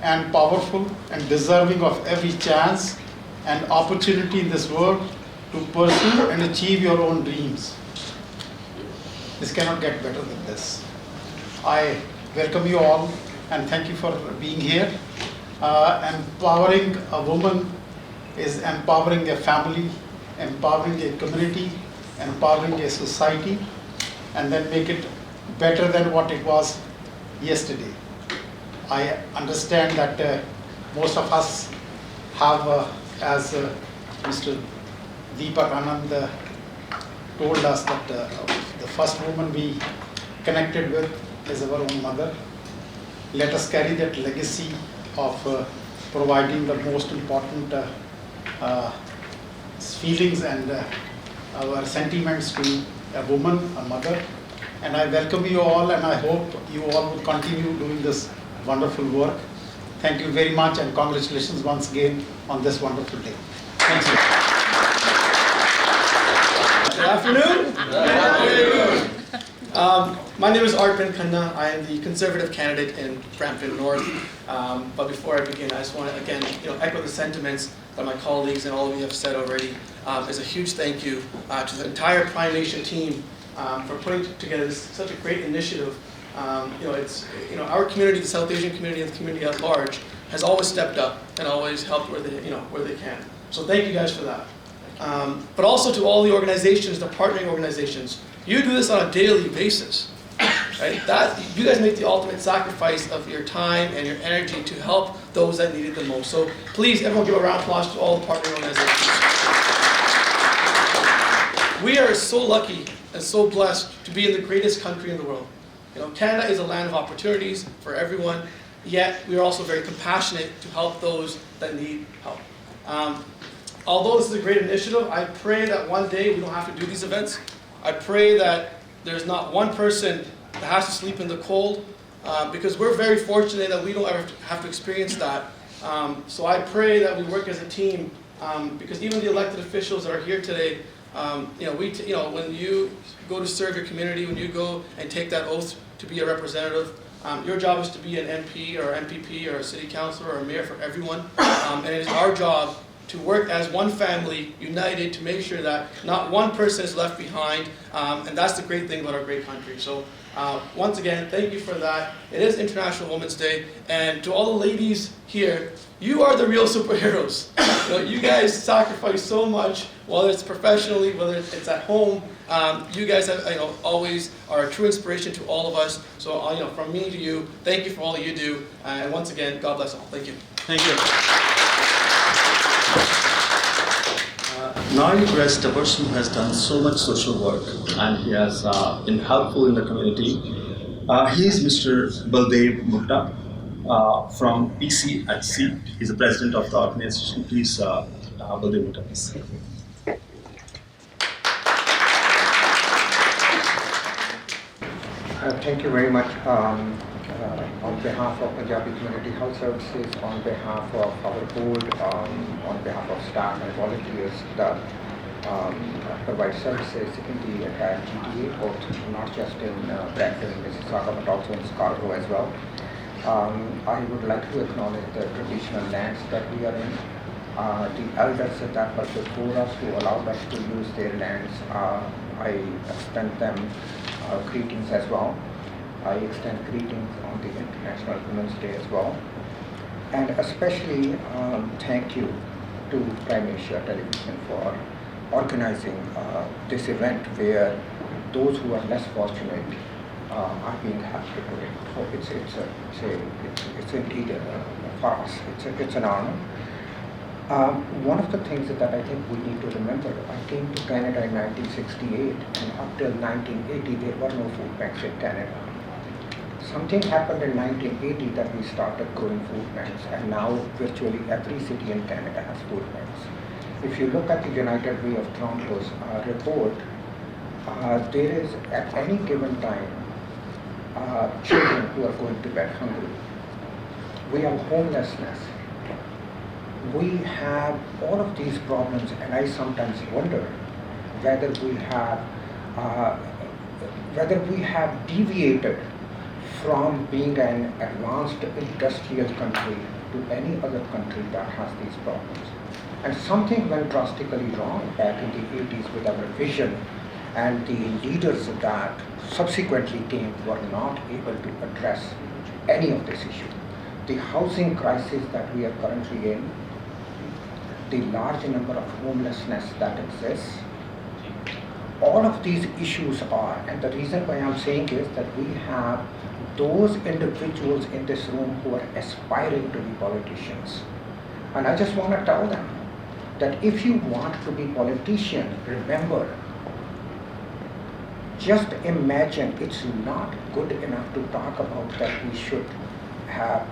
and powerful and deserving of every chance and opportunity in this world to pursue and achieve your own dreams. This cannot get better than this. I welcome you all and thank you for being here. Empowering a woman is empowering a family, empowering a community, empowering a society, and then make it better than what it was yesterday. I understand that most of us have, as Mr. Deepak Anand told us, that the first woman we connected with is our own mother. Let us carry that legacy of providing the most important feelings and our sentiments to a woman, a mother. And I welcome you all, and I hope you all will continue doing this wonderful work. Thank you very much, and congratulations once again on this wonderful day. Thank you. Good afternoon. Good afternoon. My name is Arpin Khanna. I am the Conservative candidate in Brampton North. But before I begin, I just want to again, echo the sentiments that my colleagues and all of you have said already. There's a huge thank you to the entire Prime Asia team for putting together such a great initiative. Our community, the South Asian community, and the community at large, has always stepped up and always helped where they can. So thank you guys for that. But also to all the organizations, the partnering organizations. You do this on a daily basis, right? You guys make the ultimate sacrifice of your time and your energy to help those that need it the most. So please, everyone, give a round of applause to all the partnering organizations. We are so lucky and so blessed to be in the greatest country in the world. Canada is a land of opportunities for everyone, yet we are also very compassionate to help those that need help. Although this is a great initiative, I pray that one day we don't have to do these events. I pray that there's not one person that has to sleep in the cold, because we're very fortunate that we don't ever have to experience that. So I pray that we work as a team, because even the elected officials that are here today, when you go to serve your community, when you go and take that oath to be a representative, your job is to be an MP or MPP or a city councilor or a mayor for everyone, and it is our job to work as one family, united, to make sure that not one person is left behind, and that's the great thing about our great country. So once again, thank you for that. It is International Women's Day, and to all the ladies here, you are the real superheroes. You guys sacrifice so much, whether it's professionally, whether it's at home. You guys have, always are a true inspiration to all of us. So from me to you, thank you for all that you do, and once again, God bless all. Thank you. Thank you. Now you rest a person who has done so much social work and he has been helpful in the community. He is Mr. Baldev Mutta from PC at Sea. He's the president of the organization. Please, Baldev Mutta, please. Thank you very much. On behalf of Punjabi Community Health Services, on behalf of our board, on behalf of staff and volunteers that provide services in the entire GTA, both not just in Brampton, Mississauga, but also in Scarborough as well. I would like to acknowledge the traditional lands that we are in, the elders that were before us who allowed us to use their lands. I extend them greetings as well. I extend greetings on the International Women's Day as well. And especially thank you to Prime Asia Television for organizing this event where those who are less fortunate are being helped to do it. So it's indeed for us, it's an honor. One of the things that I think we need to remember, I came to Canada in 1968, and up till 1980 there were no food banks in Canada. Something happened in 1980 that we started growing food banks, and now virtually every city in Canada has food banks. If you look at the United Way of Toronto's report, there is at any given time children who are going to bed hungry. We have homelessness. We have all of these problems, and I sometimes wonder whether we have deviated from being an advanced industrial country to any other country that has these problems. And something went drastically wrong back in the 80s with our vision and the leaders that subsequently came were not able to address any of this issue. The housing crisis that we are currently in, the large number of homelessness that exists, all of these issues are, and the reason why I'm saying is that we have those individuals in this room who are aspiring to be politicians. And I just want to tell them that if you want to be politician, remember, just imagine it's not good enough to talk about that we should have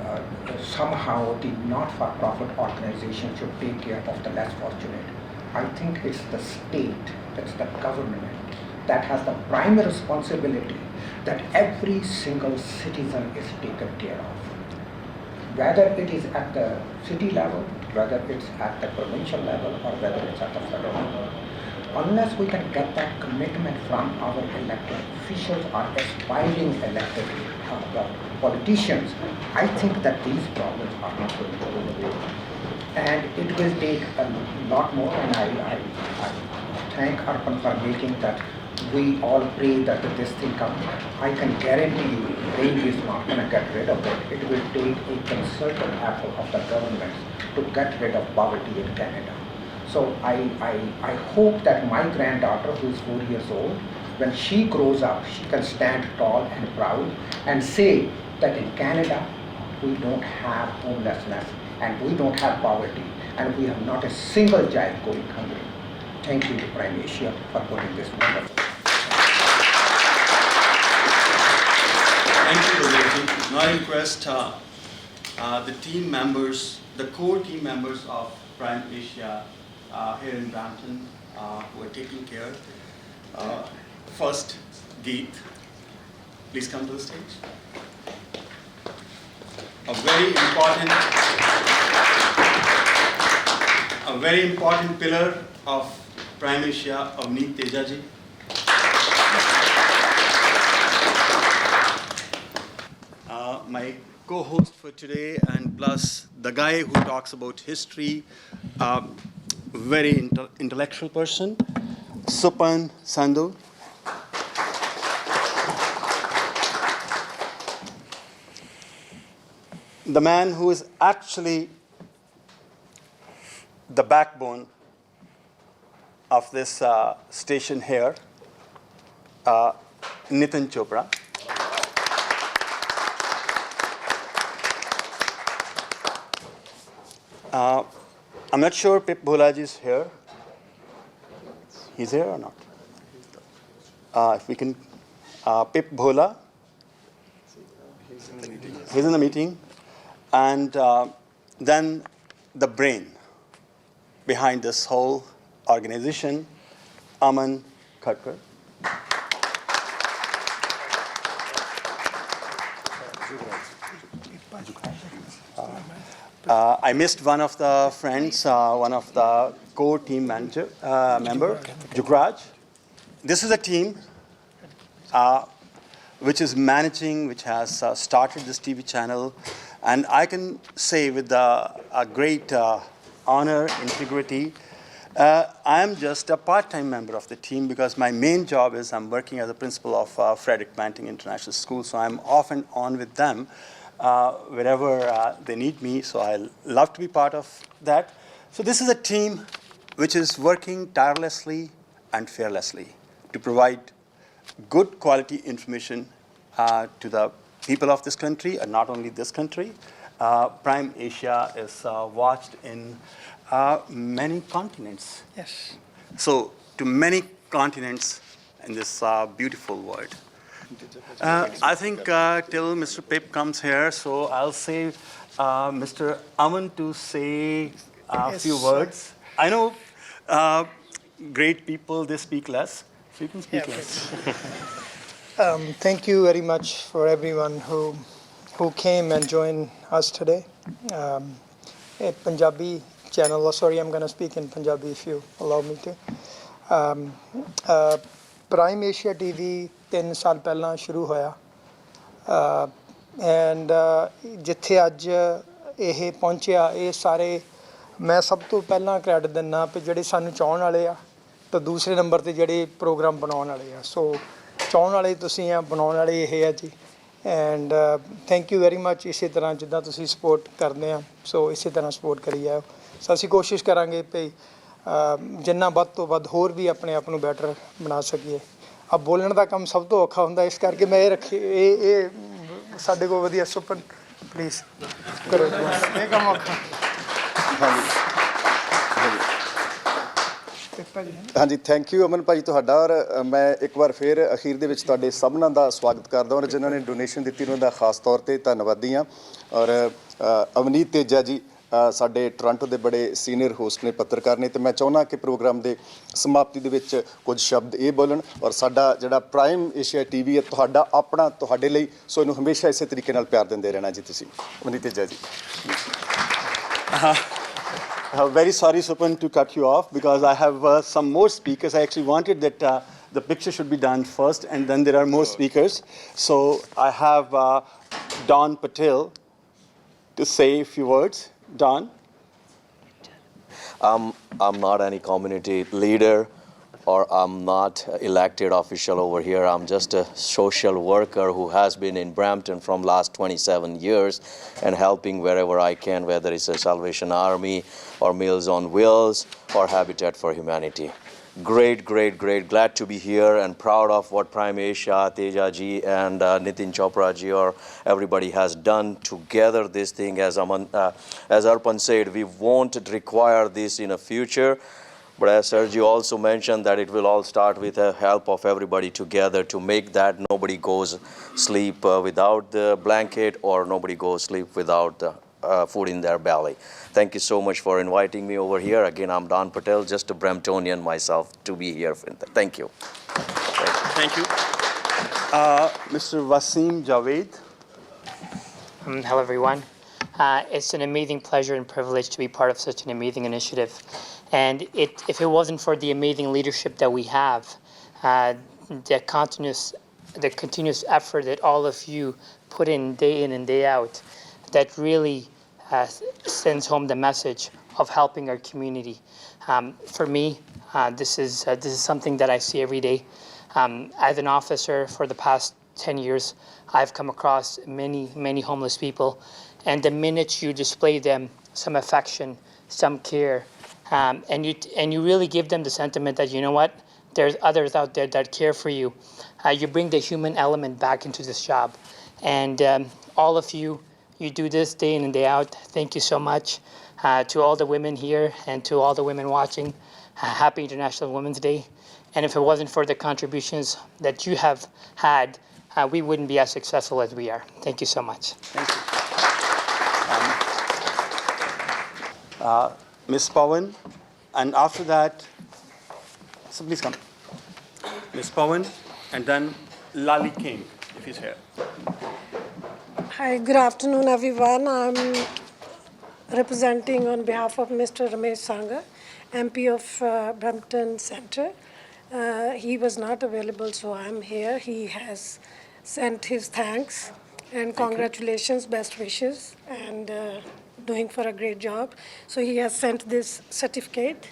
somehow the not-for-profit organization should take care of the less fortunate. I think it's the state, it's the government that has the primary responsibility that every single citizen is taken care of. Whether it is at the city level, whether it's at the provincial level, or whether it's at the federal level. Unless we can get that commitment from our elected officials or aspiring elected politicians, I think that these problems are not going to go away. And it will take a lot more, and I thank Arpan for making that we all pray that this thing comes. I can guarantee you, rain is not going to get rid of it. It will take a concerted effort of the government to get rid of poverty in Canada. So I hope that my granddaughter, who is 4 years old, when she grows up, she can stand tall and proud and say that in Canada, we don't have homelessness and we don't have poverty and we have not a single child going hungry. Thank you to Prime Asia for putting this wonderful. Thank you, Vivek. Now I request the team members, the core team members of Prime Asia here in Brampton who are taking care. First, Geet, please come to the stage. A very important pillar of Prime Asia, Avneet Tejaji. My co-host for today, and plus the guy who talks about history, very intellectual person, Supan Sandhu. The man who is actually the backbone of this station here, Nitin Chopra. I'm not sure Pip Bholaji is here. He's here or not? If we can, Pip Bhola. He's in the meeting. And then the brain behind this whole organization, Aman Khatkar. I missed one of the friends, one of the core team member, Jugraj. This is a team which is managing, which has started this TV channel. And I can say with a great honor, integrity, I am just a part-time member of the team because my main job is I'm working as a principal of Frederick Banting International School. So I'm off and on with them wherever they need me. So I love to be part of that. So this is a team which is working tirelessly and fearlessly to provide good quality information to the people of this country, and not only this country. Prime Asia is watched in many continents. Yes. So to many continents in this beautiful world. I think till Mr. Pip comes here, so I'll say Mr. Aman to say a few words. I know great people, they speak less, so you can speak less. Thank you very much for everyone who came and joined us today. A Punjabi channel, sorry, I'm going to speak in Punjabi if you allow me to. Prime Asia TV 3 ਸਾਲ ਪਹਿਲਾਂ ਸ਼ੁਰੂ ਹੋਇਆ and ਜਿੱਥੇ ਅੱਜ ਇਹ ਪਹੁੰਚਿਆ ਇਹ ਸਾਰੇ ਮੈਂ ਸਭ ਤੋਂ ਪਹਿਲਾਂ ਕ੍ਰੈਡਿਟ ਦਿੰਦਾ ਕਿ ਜਿਹੜੇ ਸਾਨੂੰ ਚਾਹਣ ਵਾਲੇ ਆ ਤਾਂ ਦੂਸਰੇ ਨੰਬਰ ਤੇ ਜਿਹੜੇ ਪ੍ਰੋਗਰਾਮ ਬਣਾਉਣ ਵਾਲੇ ਆ ਸੋ ਚਾਹੁਣ ਵਾਲੇ ਤੁਸੀਂ ਆ ਬਣਾਉਣ ਵਾਲੇ ਇਹ ਆ ਜੀ and thank you very much ਇਸੇ ਤਰ੍ਹਾਂ ਜਿੱਦਾਂ ਤੁਸੀਂ ਸਪੋਰਟ ਕਰਦੇ ਆ ਸੋ ਇਸੇ ਤਰ੍ਹਾਂ ਸਪੋਰਟ ਕਰੀ ਜਾਓ ਸੋ ਅਸੀਂ ਕੋਸ਼ਿਸ਼ ਕਰਾਂਗੇ ਭਈ ਜਿੰਨਾ ਵੱਧ ਤੋਂ ਵੱਧ ਹੋਰ ਵੀ ਆਪਣੇ ਆਪ ਨੂੰ ਬੈਟਰ ਬਣਾ ਸਕੀਏ ਆ ਬੋਲਣ ਦਾ ਕੰਮ ਸਭ ਤੋਂ ਔਖਾ ਹੁੰਦਾ ਇਸ ਕਰਕੇ ਮੈਂ ਇਹ ਸਾਡੇ ਕੋਲ ਵਧੀਆ ਸੁਪਨ ਪਲੀਜ਼ ਕਰੋ ਇਹ ਕੰਮ ਔਖਾ ਹਾਂਜੀ ਥੈਂਕ ਯੂ ਅਮਨ ਭਾਜੀ ਤੁਹਾਡਾ ਔਰ ਮੈਂ ਇੱਕ ਵਾਰ ਫਿਰ ਅਖੀਰ ਦੇ ਵਿੱਚ ਤੁਹਾਡੇ ਸਭਨਾਂ ਦਾ ਸਵਾਗਤ ਕਰਦਾ ਔਰ ਜਿਨ੍ਹਾਂ ਨੇ ਡੋਨੇਸ਼ਨ ਦਿੱਤੀ ਉਹਨਾਂ ਦਾ ਖਾਸ ਤੌਰ ਤੇ ਧੰਨਵਾਦੀ ਹਾਂ ਔਰ ਅਵਨੀਤ ਤੇਜਾ ਜੀ ਸਾਡੇ ਟੋਰਾਂਟੋ ਦੇ ਬੜੇ ਸੀਨੀਅਰ ਹੋਸਟ ਨੇ ਪੱਤਰਕਾਰ ਨੇ ਤੇ ਮੈਂ ਚਾਹੁੰਦਾ ਕਿ ਪ੍ਰੋਗਰਾਮ ਦੇ ਸਮਾਪਤੀ ਦੇ ਵਿੱਚ ਕੁਝ ਸ਼ਬਦ ਇਹ ਬੋਲਣ ਔਰ ਸਾਡਾ ਜਿਹੜਾ ਪ੍ਰਾਈਮ ਏਸ਼ੀਆ ਟੀਵੀ ਹੈ ਤੁਹਾਡਾ ਆਪਣਾ ਤੁਹਾਡੇ ਲਈ ਸੋ ਇਹਨੂੰ ਹਮੇਸ਼ਾ ਇਸੇ ਤਰੀਕੇ ਨਾਲ ਪਿਆਰ ਦਿੰਦੇ ਰਹਿਣਾ ਜੀ ਤੁਸੀਂ ਅਵਨੀਤ ਤੇਜਾ ਜੀ Very sorry, Supan, to cut you off because I have some more speakers. I actually wanted that the picture should be done first and then there are more speakers. So I have Don Patel to say a few words. Don? I'm not any community leader or I'm not elected official over here. I'm just a social worker who has been in Brampton from last 27 years and helping wherever I can, whether it's a Salvation Army or Meals on Wheels or Habitat for Humanity. Great, great, great. Glad to be here and proud of what Prime Asia, Teja ji and Nitin Chopra ji or everybody has done together this thing. As Arpan said, we won't require this in the future. But as Sergio also mentioned that it will all start with the help of everybody together to make that nobody goes sleep without the blanket or nobody goes sleep without the food in their belly. Thank you so much for inviting me over here. Again, I'm Don Patel, just a Bramptonian myself to be here. Thank you. Thank you. Mr. Wasim Javed. Hello, everyone. It's an amazing pleasure and privilege to be part of such an amazing initiative. And if it wasn't for the amazing leadership that we have, the continuous effort that all of you put in and day out, that really sends home the message of helping our community. For me, this is something that I see every day. As an officer for the past 10 years, I've come across many homeless people, and the minute you display them some affection, some care, and you really give them the sentiment that, you know what, there's others out there that care for you. You bring the human element back into this job. And all of you do this day in and day out. Thank you so much. To all the women here and to all the women watching, happy International Women's Day. And if it wasn't for the contributions that you have had, we wouldn't be as successful as we are. Thank you so much. Thank you. Ms. Pawan, and after that, so please come. Ms. Pawan, and then Lali King, if he's here. Hi, good afternoon, everyone. I'm representing on behalf of Mr. Ramesh Sanga, MP of Brampton Centre. He was not available, so I'm here. He has sent his thanks and congratulations, best wishes, and doing for a great job. So he has sent this certificate.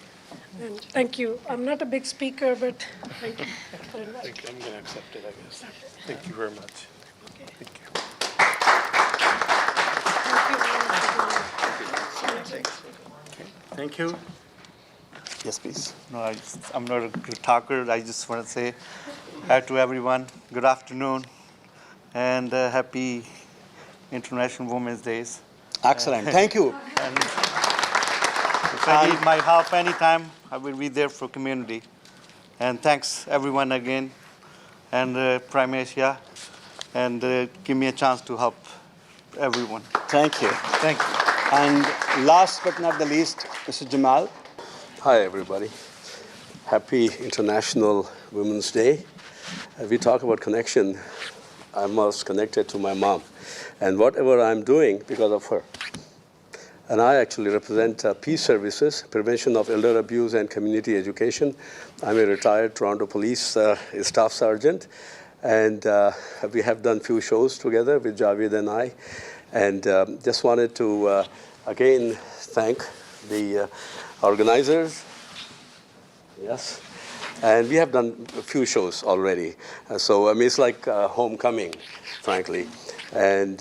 And thank you. I'm not a big speaker, but thank you for inviting. I'm going to accept it, I guess. Thank you very much. Okay. Thank you. Thank you. Yes, please. No, I'm not a good talker. I just want to say hi to everyone. Good afternoon, and happy International Women's Days. Excellent. Thank you. And if I need my help anytime, I will be there for community. And thanks everyone again, and Prime Asia, and give me a chance to help everyone. Thank you. Thank you. And last but not the least, Mr. Jamal. Hi, everybody. Happy International Women's Day. As we talk about connection, I'm most connected to my mom. And whatever I'm doing because of her. And I actually represent Peace Services, Prevention of Elder Abuse and Community Education. I'm a retired Toronto Police Staff Sergeant. And we have done few shows together with Javed and I. And just wanted to, again, thank the organizers, yes, And we have done a few shows already. So, I mean, it's like homecoming, frankly. And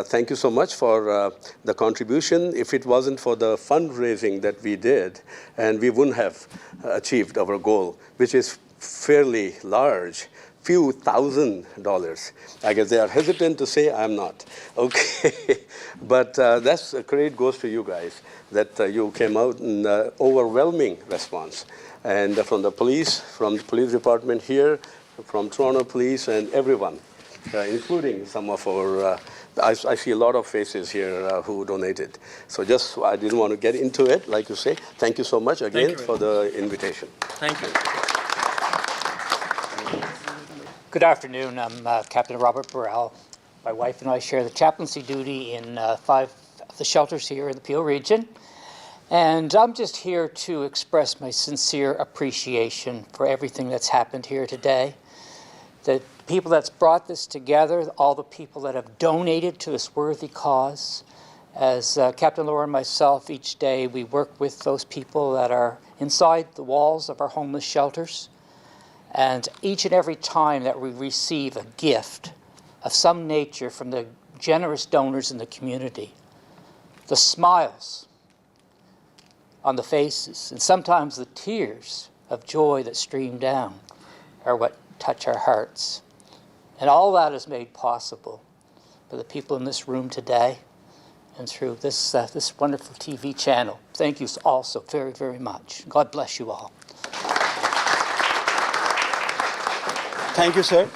thank you so much for the contribution. If it wasn't for the fundraising that we did, and we wouldn't have achieved our goal, which is fairly large, few $1,000s. I guess they are hesitant to say I'm not. Okay, but that's a credit goes to you guys that you came out in overwhelming response. And from the police department here, from Toronto Police and everyone, including some of our, I see a lot of faces here who donated. So just, I didn't want to get into it, like you say. Thank you so much again for the invitation. Thank you. Good afternoon. I'm Captain Robert Burrell. My wife and I share the chaplaincy duty in 5 of the shelters here in the Peel region. And I'm just here to express my sincere appreciation for everything that's happened here today. The people that's brought this together, all the people that have donated to this worthy cause. As Captain Laura and myself, each day we work with those people that are inside the walls of our homeless shelters. And each and every time that we receive a gift of some nature from the generous donors in the community, the smiles on the faces and sometimes the tears of joy that stream down are what touch our hearts. And all that is made possible by the people in this room today and through this, this wonderful TV channel. Thank you all so very, very much. God bless you all. Thank you, sir.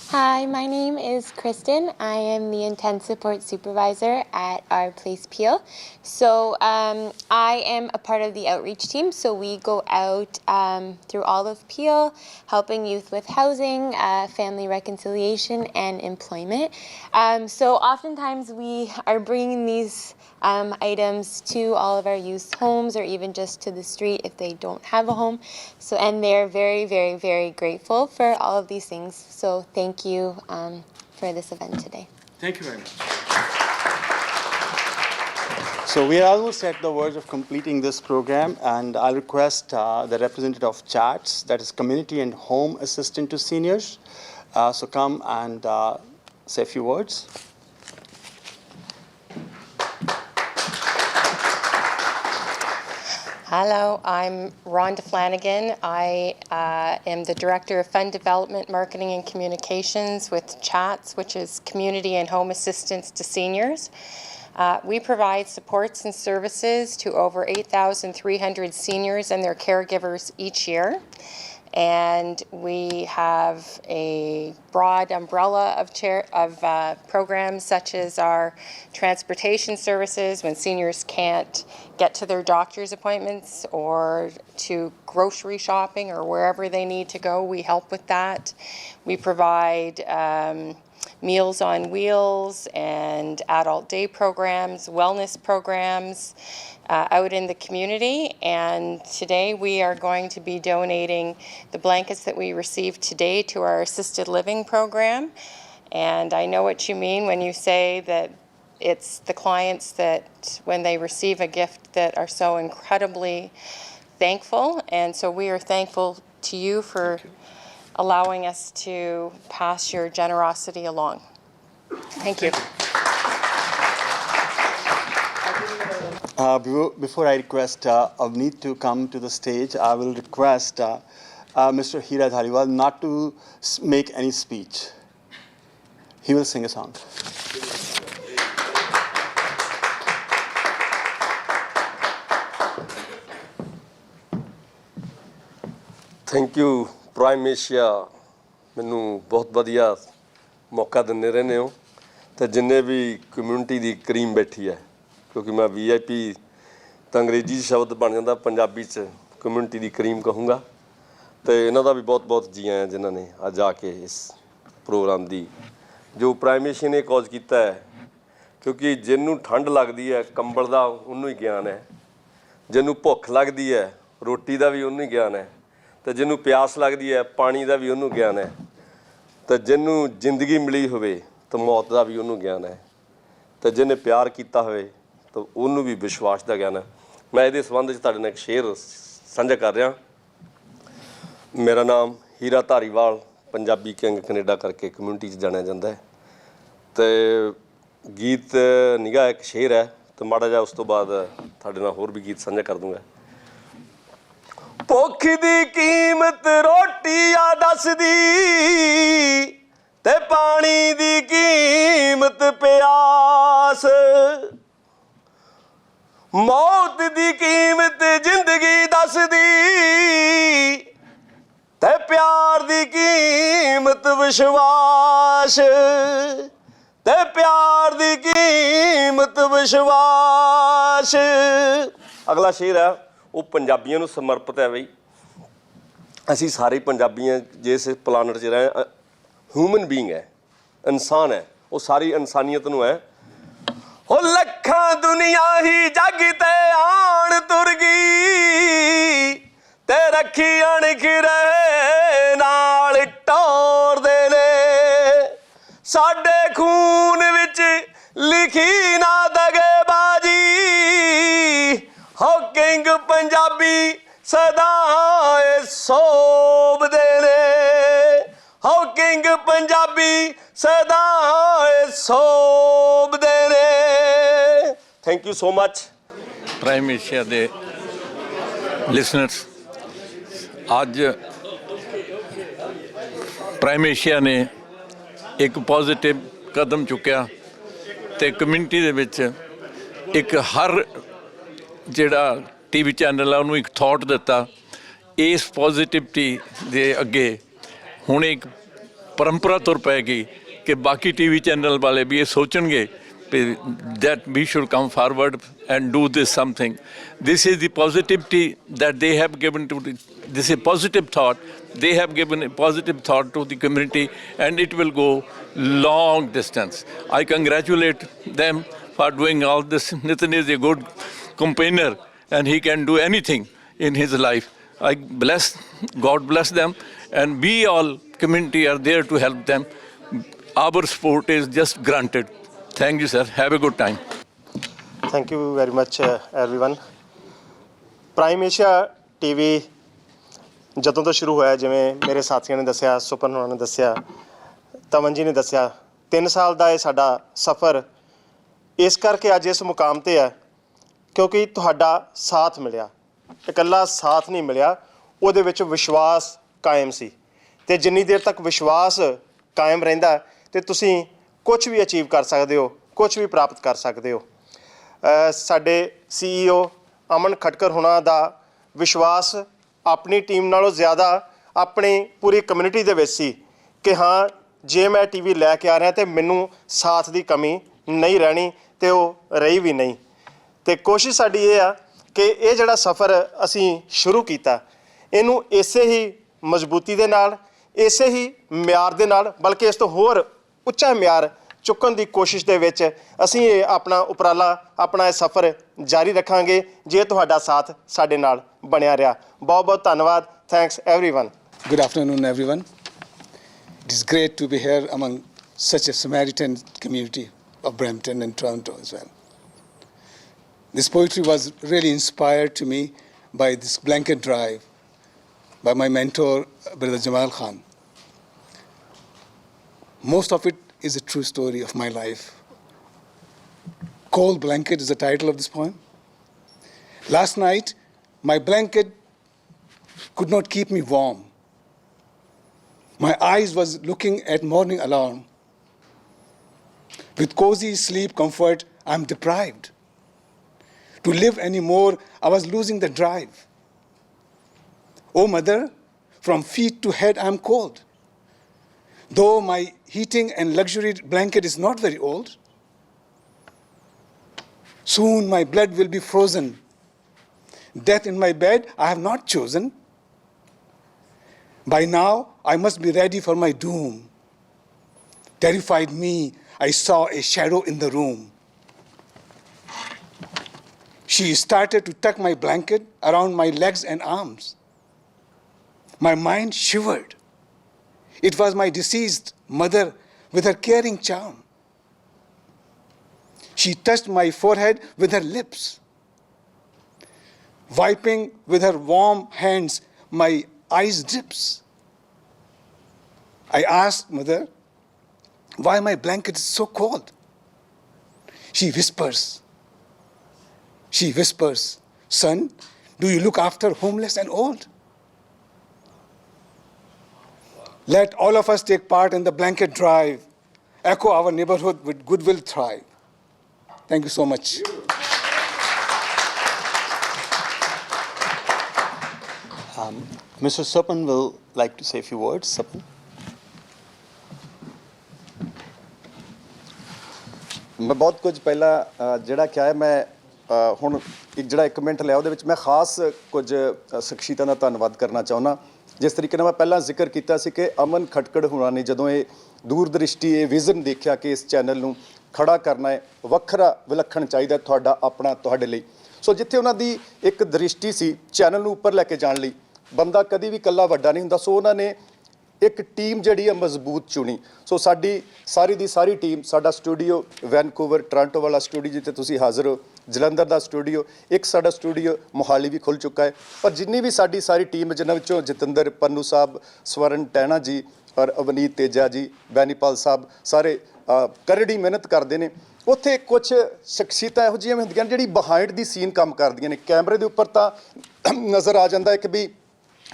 Hi, my name is Kristen. I am the Intense Support Supervisor at our place Peel. So I am a part of the outreach team. So we go out through all of Peel, helping youth with housing, family reconciliation, and employment. So oftentimes we are bringing these items to all of our youth homes or even just to the street if they don't have a home. So, and they're very, very, very grateful for all of these things. So thank you for this event today. Thank you very much. So we are almost at the verge of completing this program, and I'll request the representative of CHATS, that is Community and Home Assistant to Seniors, so come and say a few words. Hello, I'm Rhonda Flanagan. I am the Director of Fund Development, Marketing and Communications with CHATS, which is Community and Home Assistance to Seniors. We provide supports and services to over 8,300 seniors and their caregivers each year. And we have a broad umbrella of programs such as our transportation services when seniors can't get to their doctor's appointments or to grocery shopping or wherever they need to go. We help with that. We provide Meals on Wheels and adult day programs, wellness programs out in the community. And today we are going to be donating the blankets that we received today to our assisted living program. And I know what you mean when you say that it's the clients that when they receive a gift that are so incredibly thankful. And so we are thankful to you for allowing us to pass your generosity along. Thank you. Before I request Avneet to come to the stage, I will request Mr. Hira Dhaliwal not to make any speech. He will sing a song. Thank you, Prime Asia. ਮੈਨੂੰ ਬਹੁਤ ਵਧੀਆ ਮੌਕਾ ਦਿੰਦੇ ਰਹਿੰਦੇ ਹੋ ਤੇ ਜਿੰਨੇ ਵੀ community ਦੀ cream ਬੈਠੀ ਹੈ ਕਿਉਂਕਿ ਮੈਂ VIP ਤਾਂ ਅੰਗਰੇਜ਼ੀ ਸ਼ਬਦ ਬਣ ਜਾਂਦਾ ਪੰਜਾਬੀ 'ਚ ਕਮਿਊਨਿਟੀ ਦੀ ਕਰੀਮ ਕਹੂੰਗਾ ਤੇ ਇਹਨਾਂ ਦਾ ਵੀ ਬਹੁਤ ਜੀ ਆਇਆਂ ਜਿਨ੍ਹਾਂ ਨੇ ਅੱਜ ਆ ਕੇ ਇਸ ਪ੍ਰੋਗਰਾਮ ਦੀ ਜੋ ਪ੍ਰਾਈਮ ਏਸ਼ੀਆ ਨੇ ਕਾਜ਼ ਕੀਤਾ ਹੈ ਕਿਉਂਕਿ ਜਿਹਨੂੰ ਠੰਡ ਲੱਗਦੀ ਹੈ ਕੰਬਲ ਦਾ ਉਹਨੂੰ ਹੀ ਗਿਆਨ ਹੈ ਜਿਹਨੂੰ ਭੁੱਖ ਲੱਗਦੀ ਹੈ ਰੋਟੀ ਦਾ ਵੀ ਉਹਨੂੰ ਹੀ ਗਿਆਨ ਹੈ ਤੇ ਜਿਹਨੂੰ ਪਿਆਸ ਲੱਗਦੀ ਹੈ ਪਾਣੀ ਦਾ ਵੀ ਉਹਨੂੰ ਗਿਆਨ ਹੈ ਤੇ ਜਿਹਨੂੰ ਜ਼ਿੰਦਗੀ ਮਿਲੀ ਹੋਵੇ ਤਾਂ ਮੌਤ ਦਾ ਵੀ ਉਹਨੂੰ ਗਿਆਨ ਹੈ ਤੇ ਜਿਹਨੇ ਪਿਆਰ ਕੀਤਾ ਹੋਵੇ ਤਾਂ ਉਹਨੂੰ ਵੀ ਵਿਸ਼ਵਾਸ ਦਾ ਗਿਆਨ ਹੈ ਮੈਂ ਇਹਦੇ ਸੰਬੰਧ 'ਚ ਤੁਹਾਡੇ ਨਾਲ ਇੱਕ ਸ਼ੇਅਰ ਸਾਂਝਾ ਕਰ ਰਿਹਾ ਮੇਰਾ ਨਾਮ ਹੀਰਾ ਧਾਰੀਵਾਲ ਪੰਜਾਬੀ ਕਿੰਗ ਕੈਨੇਡਾ ਕਰਕੇ ਕਮਿਊਨਿਟੀ 'ਚ ਜਾਣਿਆ ਜਾਂਦਾ ਹੈ ਤੇ ਗੀਤ ਨਿਗਾਹ ਇੱਕ ਸ਼ੇਰ ਹੈ ਤੇ ਮਾੜਾ ਜਿਹਾ ਉਸ ਤੋਂ ਬਾਅਦ ਤੁਹਾਡੇ ਨਾਲ ਹੋਰ ਵੀ ਗੀਤ ਸਾਂਝਾ ਕਰ ਦੂੰਗਾ। ਭੁੱਖ ਦੀ ਕੀਮਤ ਰੋਟੀ ਆ ਦੱਸਦੀ ਤੇ ਪਾਣੀ ਦੀ ਕੀਮਤ ਪਿਆਸ, ਮੌਤ ਦੀ ਕੀਮਤ ਜ਼ਿੰਦਗੀ ਦੱਸਦੀ ਤੇ ਪਿਆਰ ਦੀ ਕੀਮਤ ਵਿਸ਼ਵਾਸ, ਤੇ ਪਿਆਰ ਦੀ ਕੀਮਤ ਵਿਸ਼ਵਾਸ। ਅਗਲਾ ਸ਼ੇਰ ਹੈ ਉਹ ਪੰਜਾਬੀਆਂ ਨੂੰ ਸਮਰਪਿਤ ਹੈ ਬਈ। ਅਸੀਂ ਸਾਰੇ ਪੰਜਾਬੀਆਂ ਜਿਸ ਪਲਾਨਟ 'ਚ ਰਹੇ ਹਿਊਮਨ ਬੀਇੰਗ ਹੈ, ਇਨਸਾਨ ਹੈ, ਉਹ ਸਾਰੀ ਇਨਸਾਨੀਅਤ ਨੂੰ ਹੈ। ਉਹ ਲੱਖਾਂ ਦੁਨੀਆ ਹੀ ਜੱਗ ਤੇ ਆਣ ਤੁਰ ਗਈ ਤੇ ਰੱਖੀ ਅਣਖ ਰਹੇ ਨਾਲ ਟੋਰਦੇ ਨੇ, ਸਾਡੇ ਖੂਨ ਵਿੱਚ ਲਿਖੀ ਨਾ ਦਗੇਬਾਜੀ, ਹੋ ਕਿੰਗ ਪੰਜਾਬੀ ਸਦਾ ਏ ਸੋਭਦੇ ਨੇ, ਹੋ ਕਿੰਗ ਪੰਜਾਬੀ ਸਦਾ ਏ ਸੋਭਦੇ ਨੇ। Thank you so much. Prime Asia ਦੇ ਲਿਸਨਰਸ, ਅੱਜ ਪ੍ਰਾਈਮ ਏਸ਼ੀਆ ਨੇ ਇੱਕ ਪੋਜ਼ਿਟਿਵ ਕਦਮ ਚੁੱਕਿਆ ਤੇ ਕਮਿਊਨਿਟੀ ਦੇ ਵਿੱਚ ਇੱਕ ਹਰ ਜਿਹੜਾ ਟੀਵੀ ਚੈਨਲ ਆ ਉਹਨੂੰ ਇੱਕ ਥਾਟ ਦਿੱਤਾ। ਇਸ ਪੋਜ਼ਿਟਿਵਿਟੀ ਦੇ ਅੱਗੇ ਹੁਣ ਇੱਕ ਪਰੰਪਰਾ ਤੁਰ ਪਏਗੀ ਕਿ ਬਾਕੀ ਟੀਵੀ ਚੈਨਲ ਵਾਲੇ ਵੀ ਇਹ ਸੋਚਣਗੇ that we should come forward and do this something. This is the positivity that they have given to this is a positive thought. They have given a positive thought to the community and it will go long distance. I congratulate them for doing all this. Nitin is a good campaigner and he can do anything in his life. I bless, God bless them, and we all community are there to help them. Our support is just granted. Thank you, sir. Have a good time. Thank you very much, everyone. Prime Asia TV ਜਦੋਂ ਤੋਂ ਸ਼ੁਰੂ ਹੋਇਆ, ਜਿਵੇਂ ਮੇਰੇ ਸਾਥੀਆਂ ਨੇ ਦੱਸਿਆ, ਸੁਪਨ ਹੋਣਾ ਨੇ ਦੱਸਿਆ, ਤਮਨ ਜੀ ਨੇ ਦੱਸਿਆ, 3 ਸਾਲ ਦਾ ਇਹ ਸਾਡਾ ਸਫ਼ਰ ਇਸ ਕਰਕੇ ਅੱਜ ਇਸ ਮੁਕਾਮ ਤੇ ਹੈ ਕਿਉਂਕਿ ਤੁਹਾਡਾ ਸਾਥ ਮਿਲਿਆ। ਇਕੱਲਾ ਸਾਥ ਨਹੀਂ ਮਿਲਿਆ, ਉਹਦੇ ਵਿੱਚ ਵਿਸ਼ਵਾਸ ਕਾਇਮ ਸੀ ਤੇ ਜਿੰਨੀ ਦੇਰ ਤੱਕ ਵਿਸ਼ਵਾਸ ਕਾਇਮ ਰਹਿੰਦਾ ਤੇ ਤੁਸੀਂ ਕੁਝ ਵੀ ਅਚੀਵ ਕਰ ਸਕਦੇ ਹੋ, ਕੁਝ ਵੀ ਪ੍ਰਾਪਤ ਕਰ ਸਕਦੇ ਹੋ। ਸਾਡੇ CEO ਅਮਨ ਖਟਕਰ ਹੁਣਾਂ ਦਾ ਵਿਸ਼ਵਾਸ ਆਪਣੀ ਟੀਮ ਨਾਲੋਂ ਜ਼ਿਆਦਾ ਆਪਣੀ ਪੂਰੀ ਕਮਿਊਨਿਟੀ ਦੇ ਵਿੱਚ ਸੀ ਕਿ ਹਾਂ ਜੇ ਮੈਂ ਟੀਵੀ ਲੈ ਕੇ ਆ ਰਿਹਾ ਤੇ ਮੈਨੂੰ ਸਾਥ ਦੀ ਕਮੀ ਨਹੀਂ ਰਹਿਣੀ, ਤੇ ਉਹ ਰਹੀ ਵੀ ਨਹੀਂ। ਤੇ ਕੋਸ਼ਿਸ਼ ਸਾਡੀ ਇਹ ਆ ਕਿ ਇਹ ਜਿਹੜਾ ਸਫ਼ਰ ਅਸੀਂ ਸ਼ੁਰੂ ਕੀਤਾ ਇਹਨੂੰ ਇਸੇ ਹੀ ਮਜ਼ਬੂਤੀ ਦੇ ਨਾਲ, ਇਸੇ ਹੀ ਮਿਆਰ ਦੇ ਨਾਲ, ਬਲਕਿ ਇਸ ਤੋਂ ਹੋਰ ਉੱਚਾ ਮਿਆਰ ਚੁੱਕਣ ਦੀ ਕੋਸ਼ਿਸ਼ ਦੇ ਵਿੱਚ ਅਸੀਂ ਇਹ ਆਪਣਾ ਉਪਰਾਲਾ, ਆਪਣਾ ਇਹ ਸਫ਼ਰ ਜਾਰੀ ਰੱਖਾਂਗੇ ਜੇ ਤੁਹਾਡਾ ਸਾਥ ਸਾਡੇ ਨਾਲ ਬਣਿਆ ਰਿਹਾ। ਬਹੁਤ ਬਹੁਤ ਧੰਨਵਾਦ। Thanks everyone. Good afternoon, everyone. It is great to be here among such a Samaritan community of Brampton and Toronto as well. This poetry was really inspired to me by this blanket drive by my mentor, Brother Jamal Khan. Most of it is a true story of my life. Cold Blanket is the title of this poem. Last night, my blanket could not keep me warm. My eyes was looking at morning alarm. With cozy sleep comfort, I'm deprived. To live anymore, I was losing the drive. Oh, mother, from feet to head, I'm cold. Though my heating and luxury blanket is not very old, soon my blood will be frozen. Death in my bed I have not chosen. By now I must be ready for my doom. Terrified me, I saw a shadow in the room. She started to tuck my blanket around my legs and arms. My mind shivered. It was my deceased mother with her caring charm. She touched my forehead with her lips, wiping with her warm hands my eyes drips. I asked mother, why my blanket is so cold? She whispers, son, do you look after homeless and old? Let all of us take part in the blanket drive. Echo our neighborhood with goodwill thrive. Thank you so much. Mr. Supan will like to say a few words. Supan. ਮੈਂ ਬਹੁਤ ਕੁਝ ਪਹਿਲਾਂ ਜਿਹੜਾ ਕਿਹਾ ਹੈ ਮੈਂ ਹੁਣ ਜਿਹੜਾ ਇੱਕ ਮਿੰਟ ਲਿਆ ਉਹਦੇ ਵਿੱਚ ਮੈਂ ਖਾਸ ਕੁਝ ਸ਼ਖਸੀਅਤਾਂ ਦਾ ਧੰਨਵਾਦ ਕਰਨਾ ਚਾਹੁੰਦਾ ਜਿਸ ਤਰੀਕੇ ਨਾਲ ਮੈਂ ਪਹਿਲਾਂ ਜ਼ਿਕਰ ਕੀਤਾ ਸੀ ਕਿ ਅਮਨ ਖਟਕੜ ਹੋਣਾ ਨੇ ਜਦੋਂ ਇਹ ਦੂਰਦ੍ਰਿਸ਼ਟੀ ਇਹ ਵਿਜ਼ਨ ਦੇਖਿਆ ਕਿ ਇਸ ਚੈਨਲ ਨੂੰ ਖੜਾ ਕਰਨਾ ਹੈ ਵੱਖਰਾ ਵਿਲੱਖਣ ਚਾਹੀਦਾ ਤੁਹਾਡਾ ਆਪਣਾ ਤੁਹਾਡੇ ਲਈ ਸੋ ਜਿੱਥੇ ਉਹਨਾਂ ਦੀ ਇੱਕ ਦ੍ਰਿਸ਼ਟੀ ਸੀ ਚੈਨਲ ਨੂੰ ਉੱਪਰ ਲੈ ਕੇ ਜਾਣ ਲਈ ਬੰਦਾ ਕਦੀ ਵੀ ਇਕੱਲਾ ਵੱਡਾ ਨਹੀਂ ਹੁੰਦਾ ਸੋ ਉਹਨਾਂ ਨੇ ਇੱਕ ਟੀਮ ਜਿਹੜੀ ਹੈ ਮਜ਼ਬੂਤ ਚੁਣੀ ਸੋ ਸਾਡੀ ਸਾਰੀ ਦੀ ਸਾਰੀ ਟੀਮ ਸਾਡਾ ਸਟੂਡੀਓ ਵੈਨਕੂਵਰ ਟੋਰਾਂਟੋ ਵਾਲਾ ਸਟੂਡੀਓ ਜਿੱਥੇ ਤੁਸੀਂ ਹਾਜ਼ਰ ਹੋ ਜਲੰਧਰ ਦਾ ਸਟੂਡੀਓ ਇੱਕ ਸਾਡਾ ਸਟੂਡੀਓ ਮੋਹਾਲੀ ਵੀ ਖੁੱਲ੍ਹ ਚੁੱਕਾ ਹੈ ਪਰ ਜਿੰਨੀ ਵੀ ਸਾਡੀ ਸਾਰੀ ਟੀਮ ਜਿਨ੍ਹਾਂ ਵਿੱਚੋਂ ਜਤਿੰਦਰ ਪੰਨੂ ਸਾਹਿਬ ਸਵਰਨ ਟੈਣਾ ਜੀ ਔਰ ਅਵਨੀਤ ਤੇਜਾ ਜੀ ਬੈਨੀਪਾਲ ਸਾਹਿਬ ਸਾਰੇ ਕਰੜੀ ਮਿਹਨਤ ਕਰਦੇ ਨੇ ਉੱਥੇ ਕੁਝ ਸ਼ਖਸੀਅਤਾਂ ਇਹੋ ਜਿਹੀਆਂ ਹੁੰਦੀਆਂ ਜਿਹੜੀ ਬਿਹਾਈਂਡ ਦੀ ਸੀਨ ਕੰਮ ਕਰਦੀਆਂ ਨੇ ਕੈਮਰੇ ਦੇ ਉੱਪਰ ਤਾਂ ਨਜ਼ਰ ਆ ਜਾਂਦਾ ਹੈ ਕਿ ਵੀ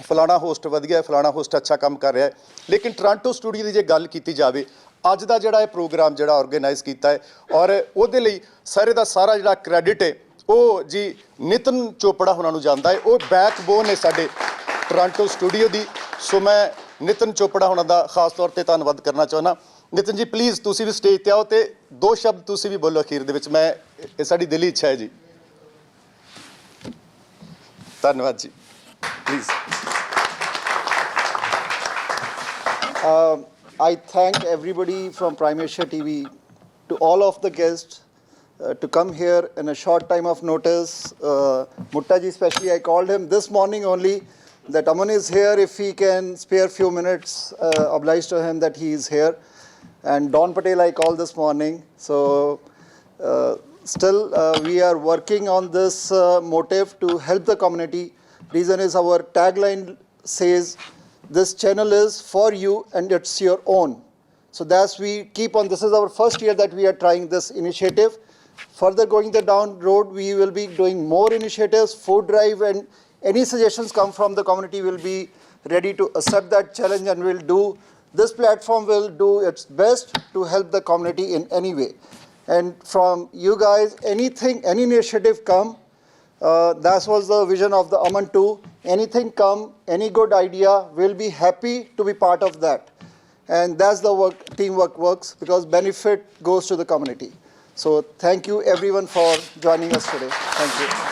ਫਲਾਣਾ ਹੋਸਟ ਵਧੀਆ ਹੈ ਫਲਾਣਾ ਹੋਸਟ ਅੱਛਾ ਕੰਮ ਕਰ ਰਿਹਾ ਹੈ ਲੇਕਿਨ ਟੋਰਾਂਟੋ ਸਟੂਡੀਓ ਦੀ ਜੇ ਗੱਲ ਕੀਤੀ ਜਾਵੇ ਅੱਜ ਦਾ ਜਿਹੜਾ ਇਹ ਪ੍ਰੋਗਰਾਮ ਜਿਹੜਾ ਆਰਗੇਨਾਈਜ਼ ਕੀਤਾ ਹੈ ਔਰ ਉਹਦੇ ਲਈ ਸਾਰੇ ਦਾ ਸਾਰਾ ਜਿਹੜਾ ਕ੍ਰੈਡਿਟ ਹੈ ਉਹ ਜੀ ਨਿਤਨ ਚੋਪੜਾ ਹੋਣਾ ਨੂੰ ਜਾਂਦਾ ਹੈ ਉਹ ਬੈਕਬੋਨ ਨੇ ਸਾਡੇ ਟੋਰਾਂਟੋ ਸਟੂਡੀਓ ਦੀ ਸੋ ਮੈਂ ਨਿਤਨ ਚੋਪੜਾ ਹੋਣਾ ਦਾ ਖਾਸ ਤੌਰ ਤੇ ਧੰਨਵਾਦ ਕਰਨਾ ਚਾਹੁੰਦਾ ਨਿਤਨ ਜੀ ਪਲੀਜ਼ ਤੁਸੀਂ ਵੀ ਸਟੇਜ ਤੇ ਆਓ ਤੇ ਦੋ ਸ਼ਬਦ ਤੁਸੀਂ ਵੀ ਬੋਲੋ ਅਖੀਰ ਦੇ ਵਿੱਚ ਮੈਂ ਇਹ ਸਾਡੀ ਦਿਲੀ ਇੱਛਾ ਹੈ ਜੀ ਧੰਨਵਾਦ ਜੀ please I thank everybody from Prime Asia TV, to all of the guests, to come here in a short time of notice. Muttaji especially, I called him this morning only that Aman is here, if he can spare few minutes, obliged to him that he is here. And Don Patel I called this morning. So still we are working on this motive to help the community. Reason is our tagline says, this channel is for you and it's your own. So that's we keep on, this is our first year that we are trying this initiative. Further going the down road, we will be doing more initiatives, food drive, and any suggestions come from the community will be ready to accept that challenge and will do, this platform will do its best to help the community in any way. And from you guys, anything, any initiative come, that was the vision of the Aman too. Anything come, any good idea, we'll be happy to be part of that. And that's the work, teamwork works because benefit goes to the community. So thank you everyone for joining us today. Thank you.